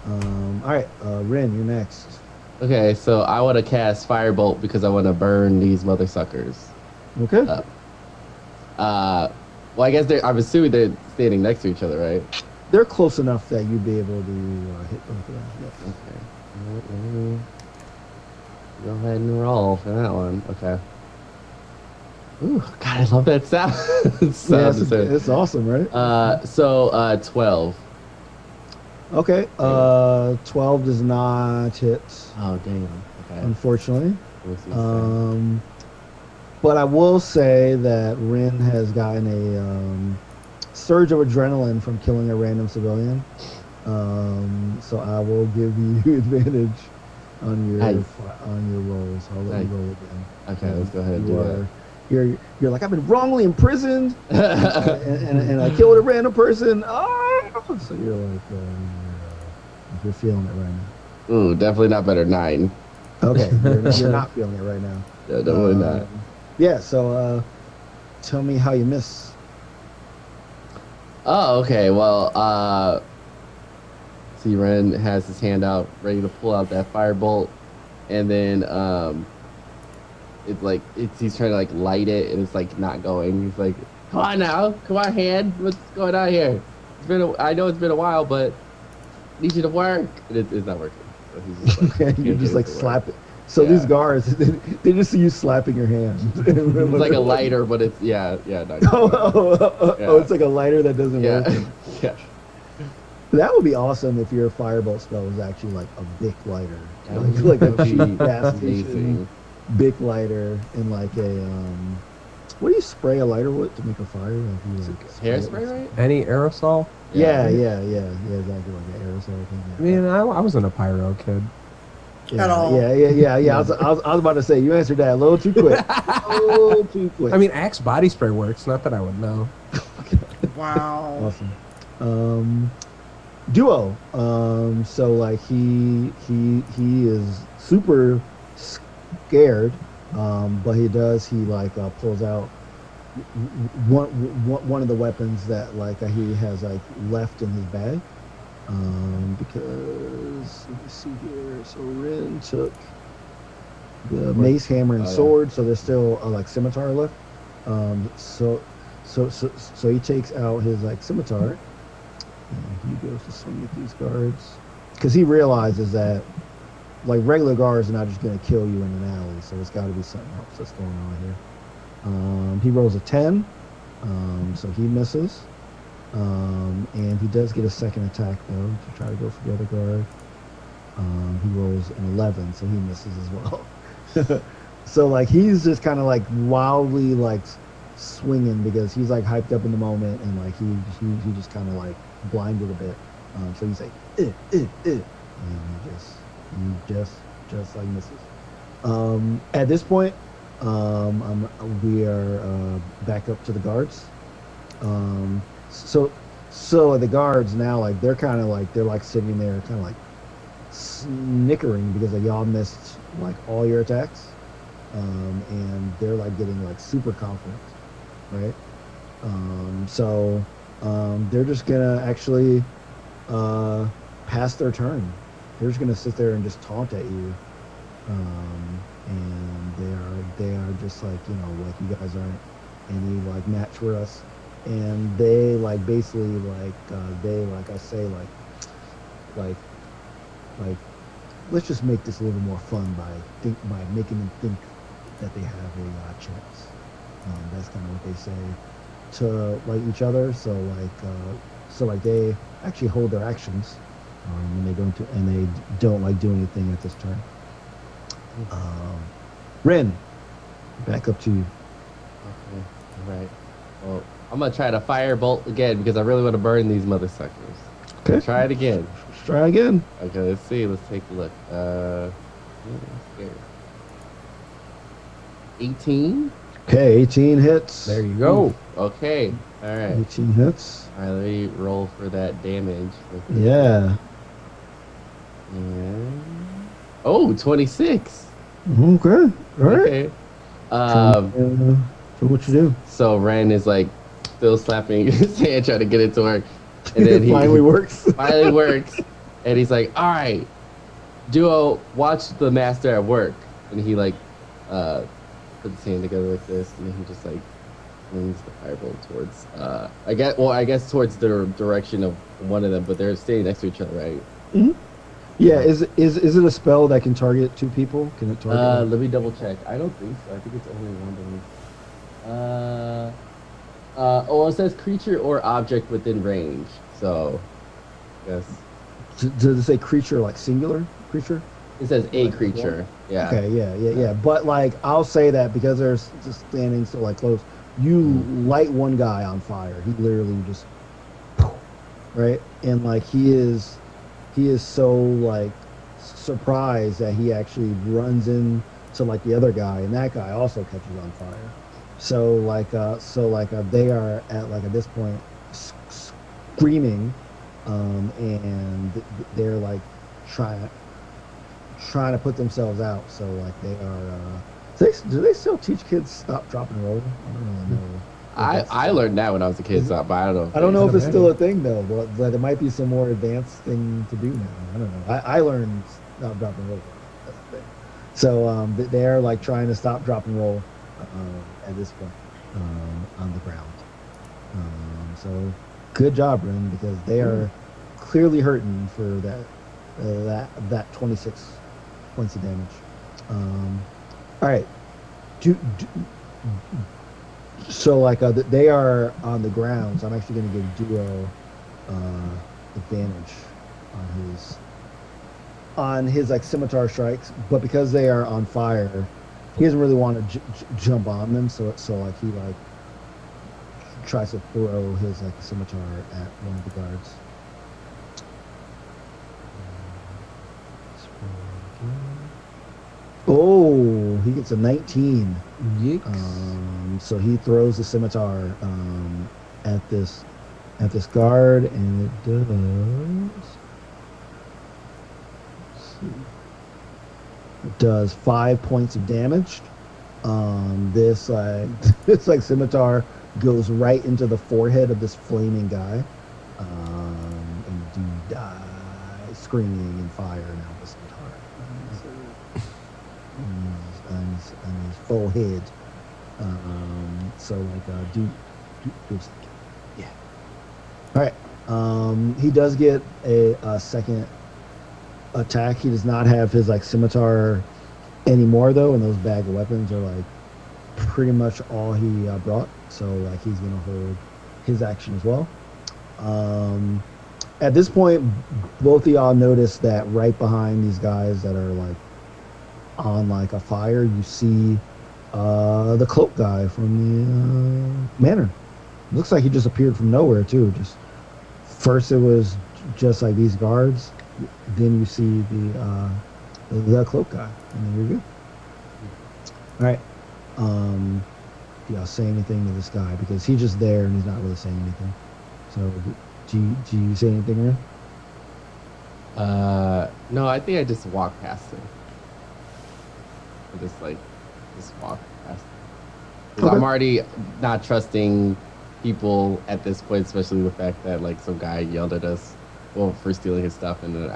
All right, Rin, you're next. Okay, so I want to cast Firebolt because I want to burn these mother suckers. Okay. Well, I guess I'm assuming they're standing next to each other, right? They're close enough that you'd be able to hit both of them. Yes. Okay. Go ahead and roll for that one. Okay. Ooh, God, I love that sound. It's awesome, right? So 12. Okay. 12 does not hit, Oh, damn. Okay. unfortunately. We'll see. But I will say that Rin has gotten a surge of adrenaline from killing a random civilian. So I will give you advantage on your Nice. on your rolls. I'll let you roll again. Okay, let's go ahead and do that. You're like, I've been wrongly imprisoned and I killed a random person. Oh! So you're like, you're feeling it right now. Ooh, definitely not better. 9. Okay, you're not feeling it right now. Yeah, definitely not. Yeah, so tell me how you miss. Oh, okay. Well, see, Ren has his hand out, ready to pull out that firebolt, and then he's trying to like light it, and it's like not going. He's like, "Come on now, come on, hand, what's going on here? I know it's been a while, but I need you to work." And it's not working. So he's just like, Okay, you can't just get like it to slap work. it. So Yeah. these guards, they just see you slapping your hand. It's like a lighter, but it's not Oh, it's like a lighter that doesn't work. yeah, yeah. That would be awesome if your firebolt spell was actually like a big lighter, That like a would be cheap gas amazing. station big lighter and like a what do you spray a lighter with to make a fire? Like you spray it Hairspray, with- right? Any aerosol? Yeah, exactly like an aerosol thing. I mean, I wasn't a pyro kid. Yeah, At all. yeah. I was about to say you answered that a little too quick. A little too quick. I mean, Axe body spray works. Not that I would know. Wow. awesome. Duo. So like he is super scared, but he like pulls out one of the weapons that like he has like left in his bag. Because let me see here. So Rin took the mace, hammer, and sword. So there's still a like scimitar left. So he takes out his like scimitar. And he goes to swing at these guards because he realizes that like regular guards are not just going to kill you in an alley. So there's got to be something else that's going on here. He rolls a 10, so he misses. And he does get a second attack though to try to go for the other guard. He rolls an 11, so he misses as well. So like he's just kind of like wildly like swinging because he's like hyped up in the moment and like he just kind of like blinded a bit. So he's like and he just like misses. At this point, we are back up to the guards. So the guards now like they're sitting there kind of like snickering because like, y'all missed like all your attacks, and they're like getting like super confident, right? So they're just gonna actually pass their turn. They're just gonna sit there and just taunt at you, and they are just like like you guys aren't any like match for us. And they like basically like they like I say like let's just make this a little more fun by making them think that they have a chance. That's kind of what they say to like each other. So like they actually hold their actions, and they don't like do anything at this turn. Ren, back up to you. Okay, all right. Well, I'm gonna try to firebolt again because I really want to burn these mother suckers. Okay. Try it again. Let's try again. Okay, let's see. Let's take a look. 18. Okay, 18 hits. There you go. Okay. All right. 18 hits. All right. Let me roll for that damage. Yeah. And... Oh, 26. Okay. All right. Okay. So what you do? So Ren is like still slapping his hand, trying to get it to work, and then It finally works. Finally works, and he's like, "All right, Duo, watch the master at work." And he like puts his hand together like this, and then he just like swings the firebolt towards I guess towards the direction of one of them, but they're staying next to each other, right? Mm-hmm. Yeah. Is it a spell that can target two people? Can it target? Let me double check. I don't think so. I think it's only one damage. It says creature or object within range. So, yes. Does it say creature like singular creature? It says a Like creature. Yeah. Okay, yeah. But like, I'll say that because they're just standing so like close, you light one guy on fire. He literally just, right, and like he is so like surprised that he actually runs into like the other guy, and that guy also catches on fire. So they are at this point screaming, and they're like trying to put themselves out. So like they are. Do they still teach kids stop, drop, and roll? I don't really know. I learned that when I was a kid, but I don't know. I don't know if it's still a thing though, but there might be some more advanced thing to do now. I don't know. I learned stop, drop, and roll. That's the thing. So they're like trying to stop, drop, and roll at this point on the ground. So good job, Ren, because they are clearly hurting for that 26 points of damage. All right. So like they are on the ground, so I'm actually going to give Duo advantage on his like scimitar strikes, but because they are on fire, he doesn't really want to jump on them, so like he like tries to throw his like scimitar at one of the guards. Oh, he gets a 19. Yikes. So he throws the scimitar at this guard, and it does 5 points of damage. This like this like scimitar goes right into the forehead of this flaming guy, and the dude dies screaming in fire now. The scimitar on his full head. So like dude's yeah. All right. He does get a second attack. He does not have his like scimitar anymore though, and those bag of weapons are like pretty much all he brought. So like he's gonna hold his action as well. At this point, both of y'all notice that right behind these guys that are like on like a fire, you see the cloak guy from the manor. Looks like he just appeared from nowhere too. Just first it was just like these guards, then you see the cloak guy, and then you're good. All right. Do y'all say anything to this guy, because he's just there and he's not really saying anything? So do you say anything, Ryan? No, I think I just walk past him. I just walk past him. 'Cause Okay. I'm already not trusting people at this point, especially the fact that like some guy yelled at us, well, for stealing his stuff, and then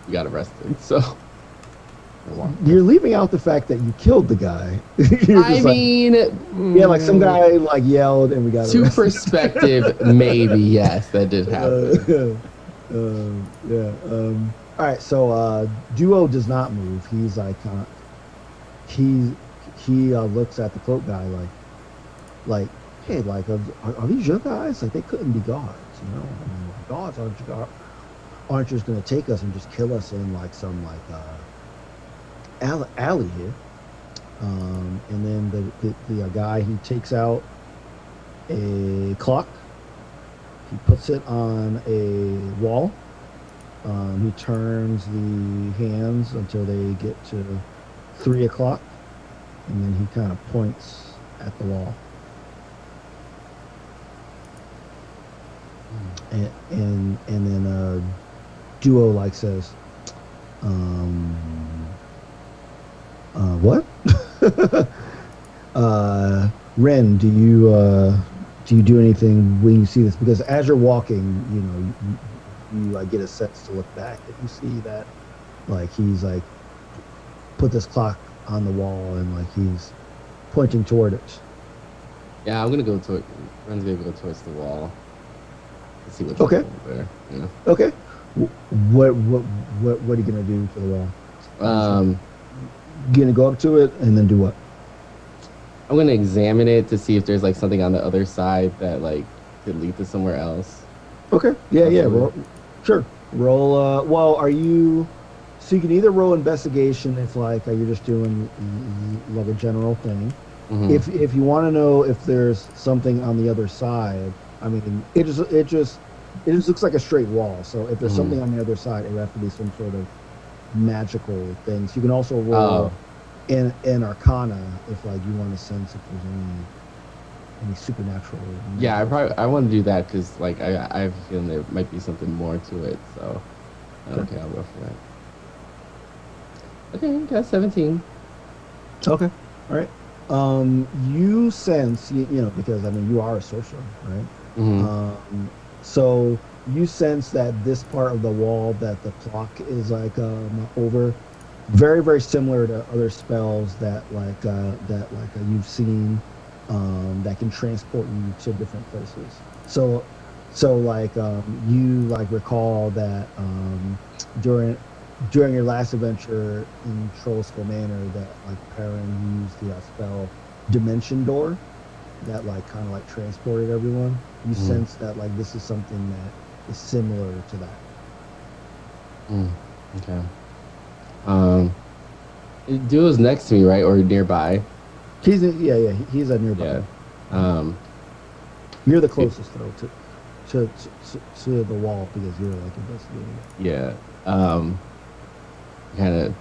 we got arrested. So I walk past. You're leaving out the fact that you killed the guy. You're I just mean, yeah, like some guy like yelled and we got to arrested. perspective, maybe yes, that did happen. All right, so Duo does not move. He's like he looks at the cloak guy like hey, like are these your guys? Like they couldn't be guards, you know? I mean, guards aren't just gonna take us and just kill us in like some like alley here. And then the guy, he takes out a clock. He puts it on a wall. He turns the hands until they get to 3 o'clock, and then he kind of points at the wall. And then Duo like says, what? Ren, do you do anything when you see this? Because as you're walking, you know, you get a sense to look back, and you see that like he's like put this clock on the wall and like he's pointing toward it. Yeah, I'm gonna go to it. Ren's gonna go towards the wall. Let's see what's Okay. over there. Yeah. Okay. What are you gonna do to the wall? You gonna go up to it and then do what? I'm gonna examine it to see if there's like something on the other side that like could lead to somewhere else. Okay. Yeah. Absolutely. Roll, sure. Roll. Well, are you? So you can either roll investigation if like you're just doing like a general thing. Mhm. If you want to know if there's something on the other side, I mean, it just looks like a straight wall. So if there's something on the other side, it would have to be some sort of magical thing. So you can also roll in Arcana if like you want to sense if there's any supernatural. Yeah, I want to do that because like I have a feeling there might be something more to it. So okay, I'll go for that. Okay, got 17. Okay. All right. You sense, you know, because I mean, you are a sorcerer, right? Mm-hmm. So you sense that this part of the wall that the clock is like over, very very similar to other spells that you've seen, that can transport you to different places. So like you like recall that during your last adventure in Trollskull Manor that like Perrin used the spell Dimension Door that like kind of like transported everyone. You sense that like this is something that is similar to that. Okay. Duo's next to me, right, or nearby? He's he's nearby. Yeah. You're the closest though to the wall because you're like investigating. Yeah. Kind of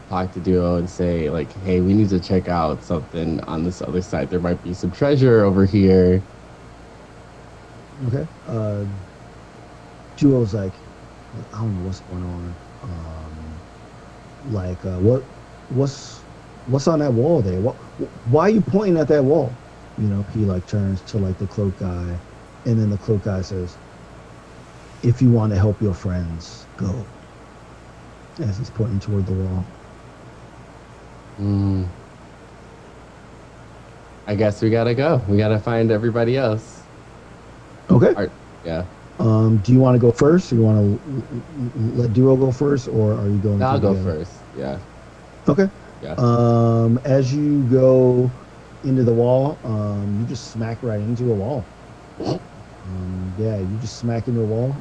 talk to Duo and say like, hey, we need to check out something on this other side. There might be some treasure over here. Okay. Duo's like, I don't know what's going on. What's on that wall there? Why are you pointing at that wall? You know, he like turns to like the cloak guy, and then the cloak guy says, if you want to help your friends, go. As he's pointing toward the wall. I guess we gotta go. We gotta find everybody else. Okay. Yeah. Do you want to go first? Or you want to let Duo go first, or are you going? I'll go together? first. Yeah. Okay. Yeah. As you go into the wall, you just smack right into a wall. Yeah, you just smack into a wall.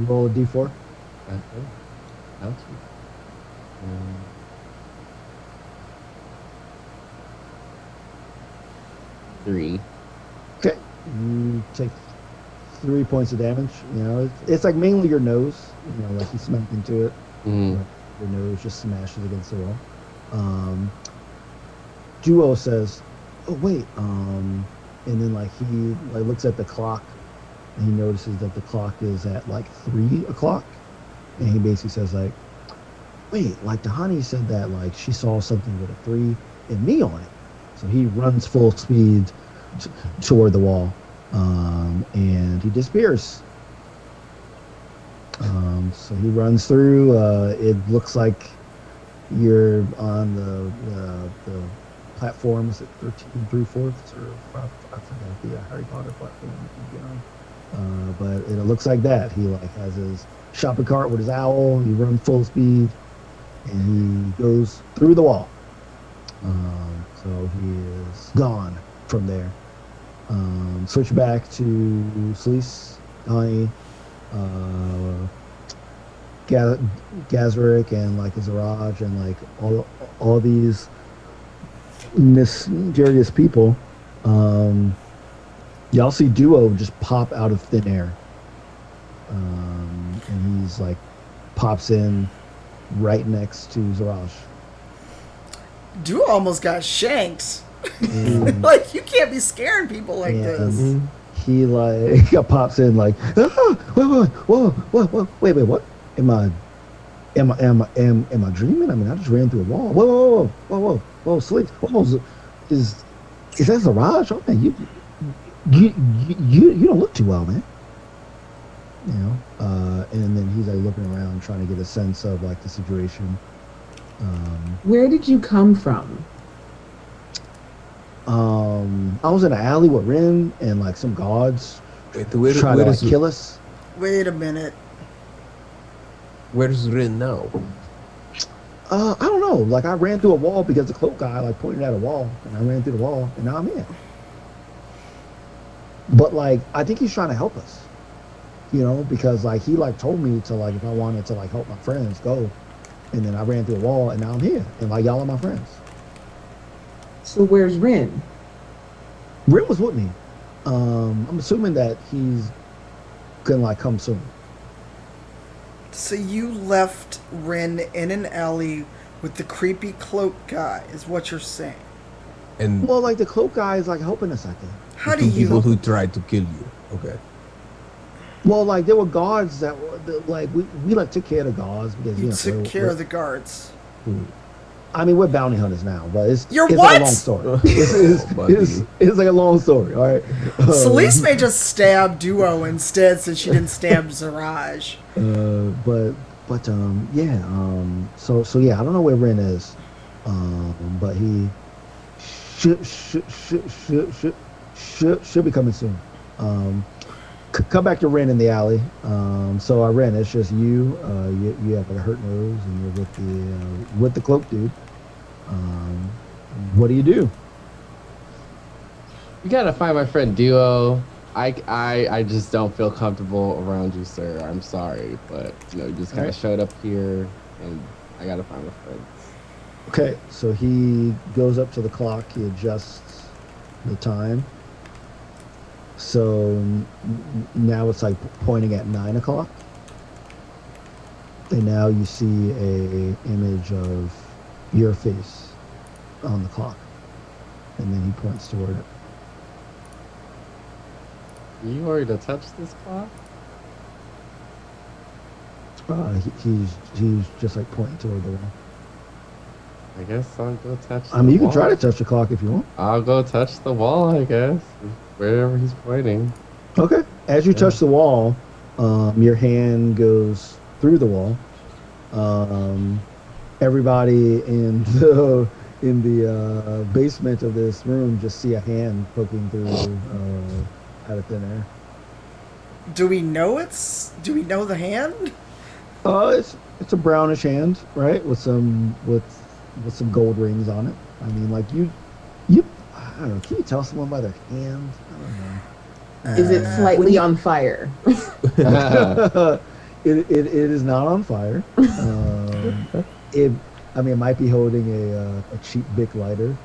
Roll a d4. Okay. Okay. 3. Okay. You take 3 points of damage. You know, it's like mainly your nose. You know, like you smacked into it. Your nose just smashes against the wall. Duo says, "Oh wait," and then like he like looks at the clock, and he notices that the clock is at like 3 o'clock, and he basically says like, "Wait, like Tahani said that like she saw something with a 3 and me on it," so he runs full speed toward the wall, and he disappears. So he runs through. It looks like you're on the platform. Is it 13 3/4 or I forgot the Harry Potter platform you get on. But it looks like that. He like has his shopping cart with his owl. He runs full speed, and he goes through the wall. So he is gone from there. Switch back to Celise, Honey, Gazrick, and like Zaraj, and like all these mysterious people. Y'all see Duo just pop out of thin air, and he's like pops in right next to Zaraj. Duo almost got shanked. Like, you can't be scaring people like this. He like pops in like, whoa, wait, what? Am I dreaming? I mean, I just ran through a wall. Whoa, sleep. Is that Zaraj? Oh man, you don't look too well, man. You know, and then he's like looking around, trying to get a sense of like the situation. Where did you come from? I was in an alley with Rin and like some guards trying to like, kill us. Wait a minute. Where's Rin now? I don't know. Like I ran through a wall because the cloak guy like pointed at a wall, and I ran through the wall, and now I'm in. But like I think he's trying to help us, you know, because like he like told me to like if I wanted to like help my friends go, and then I ran through a wall, and now I'm here, and like y'all are my friends. So where's Rin? Rin was with me. I'm assuming that he's gonna like come soon. So you left Rin in an alley with the creepy cloak guy, is what you're saying. And well, like the cloak guy is like helping us, I think. How do you? People who tried to kill you. Okay. Well, like there were guards that were like we like took care of the guards because You took care of the guards. I mean, we're bounty hunters now, but it's You're it's what? like a long story. It's like a long story. All right. Celise may just stab Duo instead, since she didn't stab Zaraj. So yeah, I don't know where Rin is, but he should be coming soon. Come back to Ren in the alley. So Ren, it's just you. You have a hurt nose, and you're with the cloak dude. What do? You gotta find my friend Duo. I just don't feel comfortable around you, sir. I'm sorry, but you know, you just kind of showed up here, and I I gotta find my friend. Okay, so he goes up to the clock. He adjusts the time. So now it's like pointing at 9 o'clock. And now you see a image of your face on the clock. And then he points toward it. You already touched this clock? He's just like pointing toward the wall. I guess I'll go touch I mean, you wall. can try to touch the clock if you want. I'll go touch the wall, I guess. Wherever he's pointing. Okay. As you touch the wall, your hand goes through the wall. Everybody in the basement of this room just see a hand poking through out of thin air. Do we know the hand? It's a brownish hand, right? With some gold rings on it. I mean, like you I don't know. Can you tell someone by their hand? I don't know. Is it slightly on fire? It is not on fire. It might be holding a cheap Bic lighter.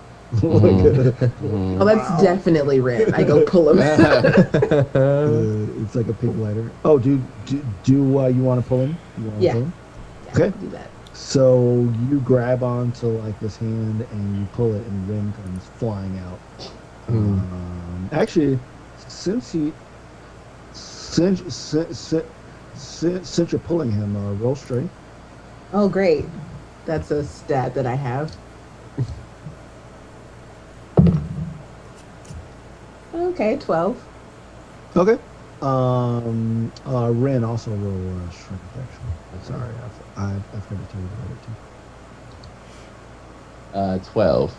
Oh, that's definitely Rin. I go pull him. It's like a pink lighter. Oh, do you want to pull him? Yeah. Pull him? Yeah, Okay. do that. So you grab onto like this hand and you pull it, and Rin comes flying out. Actually, since you're pulling him, roll strength. Oh, great. That's a stat that I have. Okay, 12. Okay. Ren also roll strength. Actually, sorry, I forgot to tell you about it too. 12.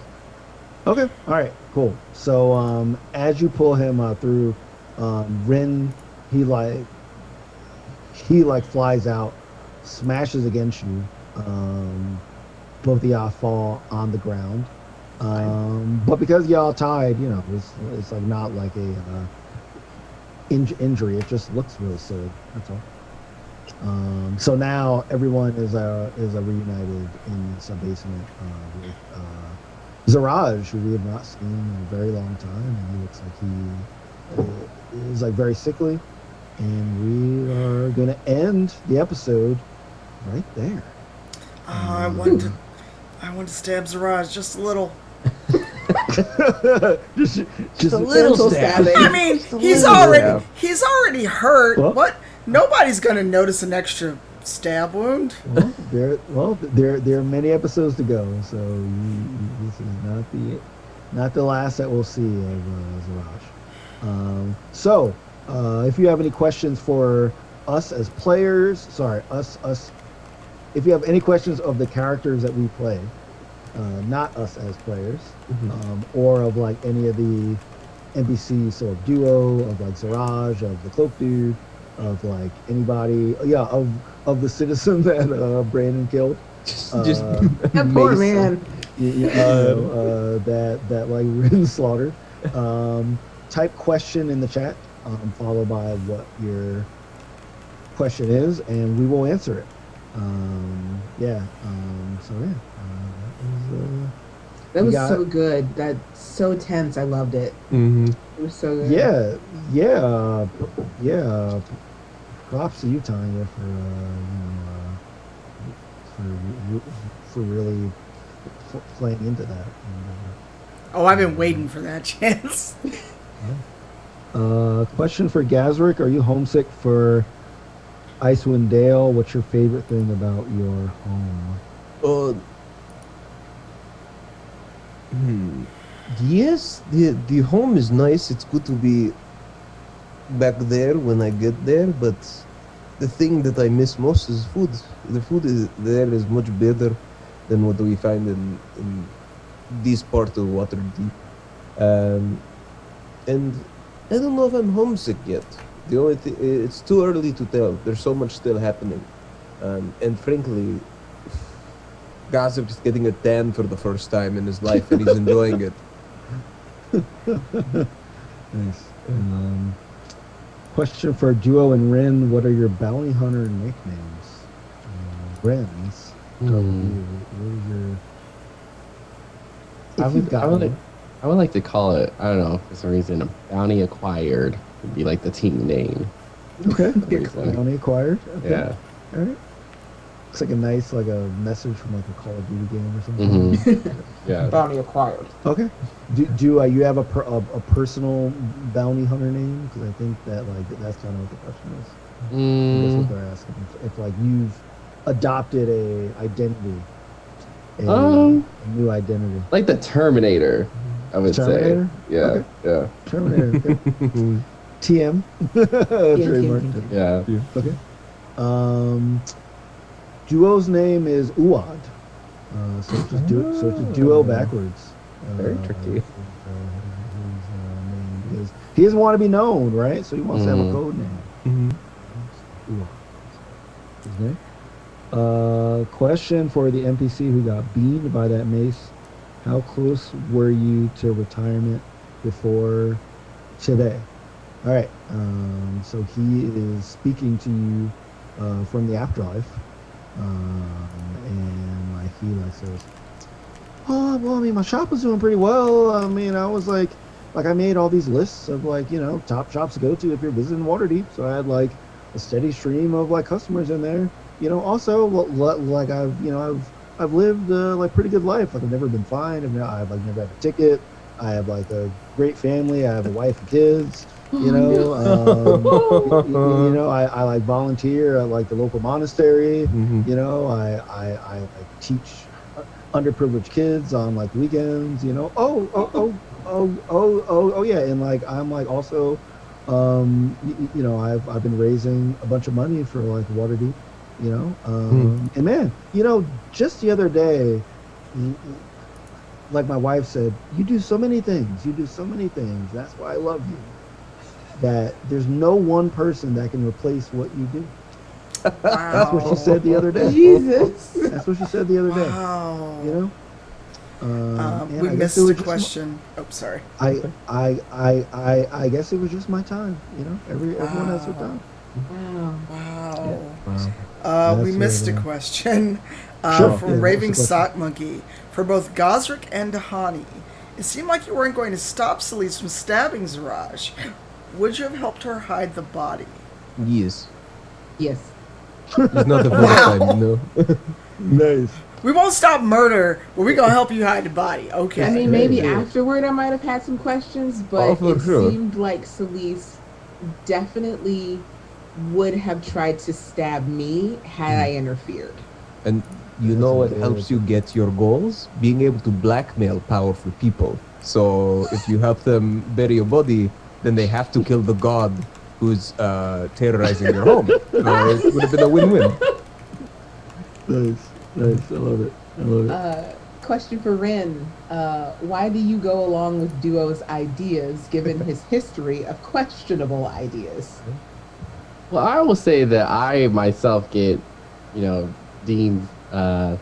Okay. All right. Cool. So as you pull him through, Ren he flies out, smashes against you. Both of y'all fall on the ground. But because y'all tied, it's like not like a injury. It just looks really silly. That's all. So now everyone is reunited in this basement with Zaraj, who we have not seen in a very long time, and he looks like he is like very sickly. And we are going to end the episode right there. I want to stab Zaraj just a little. just a little stabbing. I mean, he's already hurt. Well- What? Nobody's gonna notice an extra stab wound. There are many episodes to go, so this is not the last that we'll see of Zaraj. So if you have any questions for us as players, if you have any questions of the characters that we play, not us as players, or of like any of the NPCs, so of Duo, of like Zaraj, of the Cloak Dude, of like anybody, of the citizen that Brandon killed. That poor man. That like Rin slaughtered. Type question in the chat, followed by what your question is, and we will answer it. That was so good. That's so tense. I loved it. Mm-hmm. It was so good. Yeah. Props to you, Tanya, for really playing into that. Oh, I've been waiting for that chance. Question for Gazrick: are you homesick for Icewind Dale? What's your favorite thing about your home? Yes, the home is nice. It's good to be back there when I get there, but the thing that I miss most is food. The food there is much better than what we find in this part of Waterdeep. And I don't know if I'm homesick yet. The only thing, it's too early to tell. There's so much still happening. And frankly, Gossip is getting a tan for the first time in his life, and he's enjoying it. Nice. Question for Duo and Rin: what are your bounty hunter nicknames? Ren's. What is your? I If you've would, got I would, one. I would like to call it. I don't know for some reason. Bounty acquired would be like the team name. Okay. For some reason. Bounty acquired. Okay. Yeah. All right. Looks like a nice, like a message from like a Call of Duty game or something. Yeah. Bounty acquired. Okay. Do you have a personal bounty hunter name? Because I think that like that's kind of what the question is. That's what they're asking. If like you've adopted a identity, a new identity. Like the Terminator, I would Terminator? say. Yeah. Okay. Yeah. Terminator. Okay. TM. Trademark. Yeah. Okay. Duo's name is Uad. So it's just so it's a duo backwards. Very tricky. His name is, he doesn't want to be known, right? So he wants to have a code name. Uad. His name. Question for the NPC who got beamed by that mace. How close were you to retirement before today? All right. So he is speaking to you from the afterlife. And like he like says, oh well, I mean my shop was doing pretty well. I mean I was like I made all these lists of like, you know, top shops to go to if you're visiting Waterdeep. So I had like a steady stream of like customers in there. You know, also like I've lived like pretty good life. Like I've never been fined. I've like never had a ticket. I have like a great family. I have a wife and kids. You know, you know, I like volunteer at like the local monastery. You know, I like teach underprivileged kids on like weekends. You know, yeah, and like I'm like also, you know, I've been raising a bunch of money for like Waterdeep. You know, and man, you know, just the other day, like my wife said, you do so many things. You do so many things. That's why I love you. That there's no one person that can replace what you do. Wow. That's what she said the other day. Jesus. That's what she said the other day. Wow. You know. We missed the question. Oh, sorry. I guess it was just my time. You know, everyone has their time. Wow. We missed a question Sure. from Yeah, Raving what's the Sock Monkey. For both Gosrick and Dahani, it seemed like you weren't going to stop Celise from stabbing Zaraj. Would you have helped her hide the body? Yes. Yes. It's not the first Wow. time, no. Nice. We won't stop murder, but we're going to help you hide the body. Okay. I mean, maybe afterward I might have had some questions, but for it sure. seemed like Celise definitely would have tried to stab me had I interfered. And you know what helps you get your goals? Being able to blackmail powerful people. So if you help them bury your body, then they have to kill the god who's terrorizing your home. So it would have been a win-win. Nice. I love it. Question for Ren. Why do you go along with Duo's ideas given his history of questionable ideas? Well, I will say that I myself get, you know, deemed for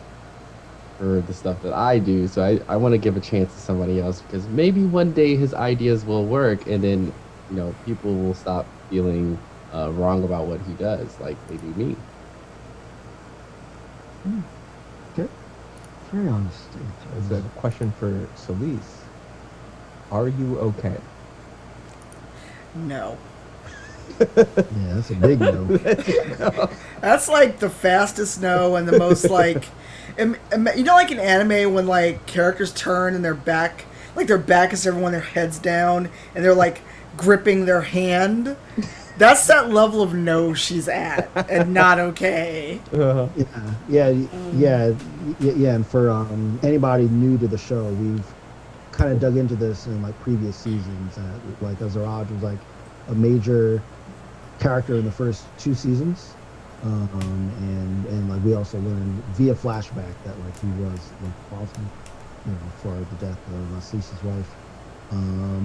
the stuff that I do. So I want to give a chance to somebody else because maybe one day his ideas will work and then, you know, people will stop feeling wrong about what he does, like they do me. Okay. Very honest. As a question for Celise. Are you okay? No. Yeah, that's a big no. That's like the fastest no and the most like, you know, like in anime when like characters turn and their back is everyone, their heads down, and they're like gripping their hand. That's that level of no she's at and not okay. Yeah. And for anybody new to the show, we've kind of dug into this in like previous seasons. Like Azaraj was like a major character in the first 2 seasons, and like we also learned via flashback that like he was like responsible, you know, for the death of Celise's wife.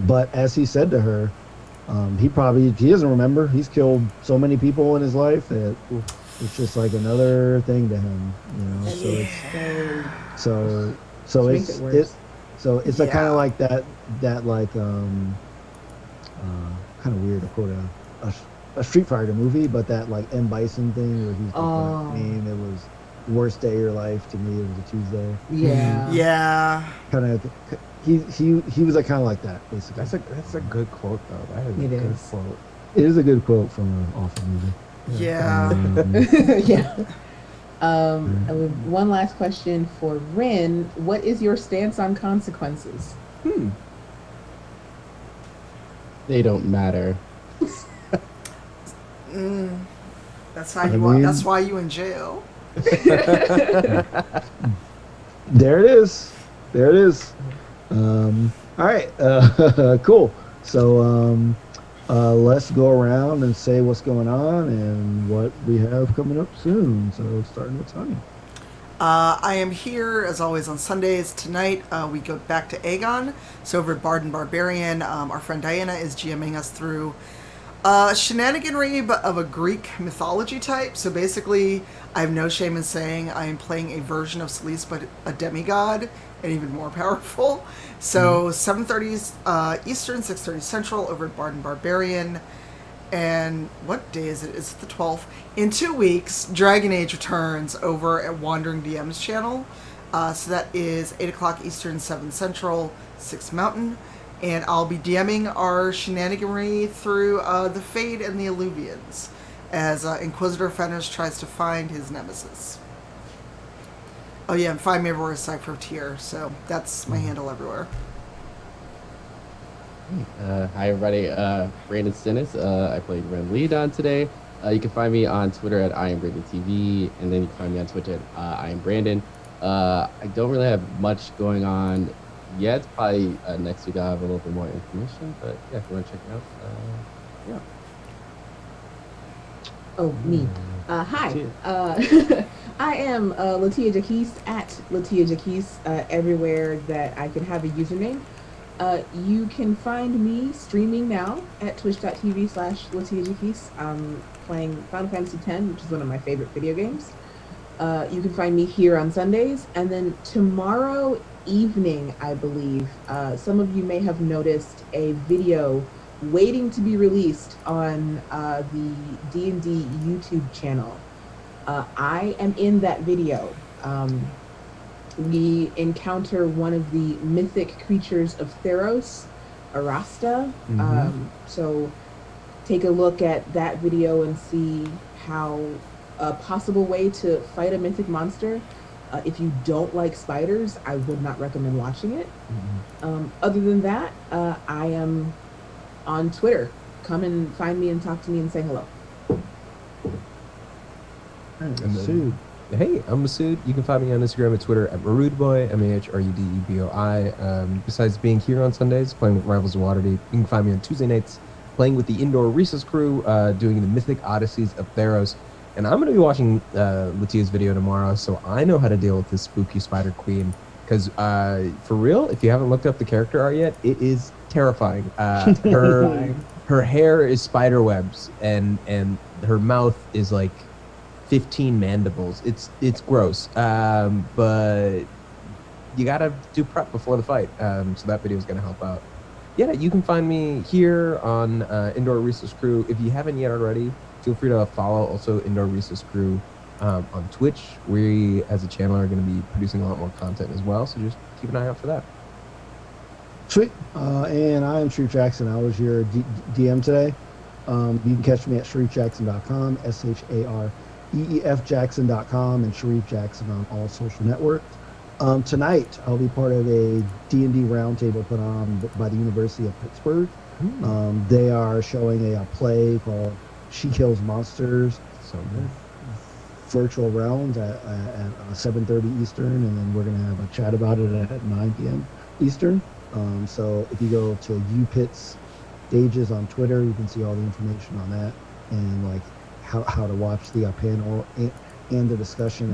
But as he said to her, he doesn't remember. He's killed so many people in his life that it's just like another thing to him, you know. So it's like kind of like that like kind of weird to quote a Street Fighter movie, but that like M. Bison thing where he's like, it worst day of your life. To me, it was a Tuesday. Yeah. Yeah. Kind of, he was like kind of like that basically. That's a good quote though. That is It a good is. quote. It is a good quote from an awful movie. Yeah. Yeah. And one last question for Rin. What is your stance on consequences? They don't matter. That's how I you want. mean- That's why you in jail. There it is. There it is. All right. Cool. So let's go around and say what's going on and what we have coming up soon. So starting with Tanya. I am here, as always, on Sundays. Tonight, we go back to Aegon. So over at Bard and Barbarian, our friend Diana is GMing us through shenaniganry, but of a Greek mythology type. So basically, I have no shame in saying I am playing a version of Celeste, but a demigod, and even more powerful. So 7:30 Eastern, 6:30 Central, over at Bard and Barbarian. And what day is it? It's the 12th. In 2 weeks, Dragon Age returns over at Wandering DM's channel. So that is 8 o'clock Eastern, 7 Central, 6 Mountain. And I'll be DMing our shenaniganry through the Fade and the Alluvians as Inquisitor Fenris tries to find his nemesis. Oh yeah, and find me everywhere Cypher Tier. So that's my handle everywhere. Hi everybody, Brandon Stennis. I played Ren Leadon today. You can find me on Twitter at I am Brandon TV, and then you can find me on Twitch at I am Brandon. I don't really have much going on yet. Probably next week I'll have a little bit more information, but yeah, if you want to check it out, yeah. Oh, me. Hi. I am LaTia Bryant at LaTia Bryant everywhere that I could have a username. You can find me streaming now at twitch.tv/LaTia Bryant. I'm playing Final Fantasy X, which is one of my favorite video games. You can find me here on Sundays. And then tomorrow evening, I believe, some of you may have noticed a video waiting to be released on the D&D YouTube channel. I am in that video. We encounter one of the mythic creatures of Theros, Arasta. So take a look at that video and see how a possible way to fight a mythic monster. If you don't like spiders, I would not recommend watching it. Other than that, I am on Twitter. Come and find me and talk to me and say hello. Hey, I'm Masood. You can find me on Instagram and Twitter at Marudeboy, MAHRUDEBOI. Besides being here on Sundays, playing with Rivals of Waterdeep, you can find me on Tuesday nights, playing with the Indoor Recess crew, doing the Mythic Odysseys of Theros. And I'm going to be watching LaTia's video tomorrow, so I know how to deal with this spooky Spider Queen. Because, for real, if you haven't looked up the character art yet, it is terrifying. Her hair is spider webs, and her mouth is like 15 mandibles. It's gross, but you gotta do prep before the fight, so that video is gonna help out. Yeah, you can find me here on Indoor Recess Crew. If you haven't yet already, feel free to follow also Indoor Recess Crew on Twitch. We as a channel are going to be producing a lot more content as well, so just keep an eye out for that. Sweet. And I am Shareef Jackson. I was your DM today. You can catch me at ShareefJackson.com, ShareefJackson.com, and Shareef Jackson on all social networks. Tonight, I'll be part of a D&D roundtable put on by the University of Pittsburgh. They are showing a play called She Kills Monsters. So good. Virtual rounds at 7:30 Eastern, and then we're going to have a chat about it at 9 p.m. Eastern. So if you go to UPitts Stages on Twitter, you can see all the information on that and like how to watch the panel and the discussion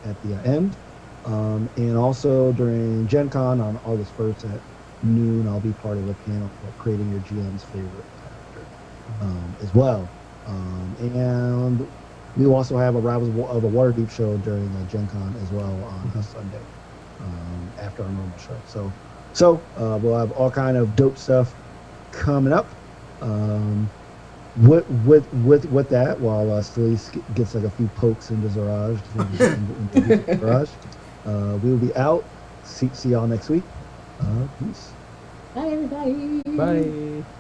at the end. And also during Gen Con on August 1st at noon, I'll be part of the panel for creating your GM's favorite character as well. And we will also have a Rivals of the Waterdeep show during Gen Con as well on a Sunday after our normal show. So we'll have all kind of dope stuff coming up. With that, while Sleaze gets like a few pokes into Zaraj, we will be out. See y'all next week. Peace. Bye, everybody. Bye.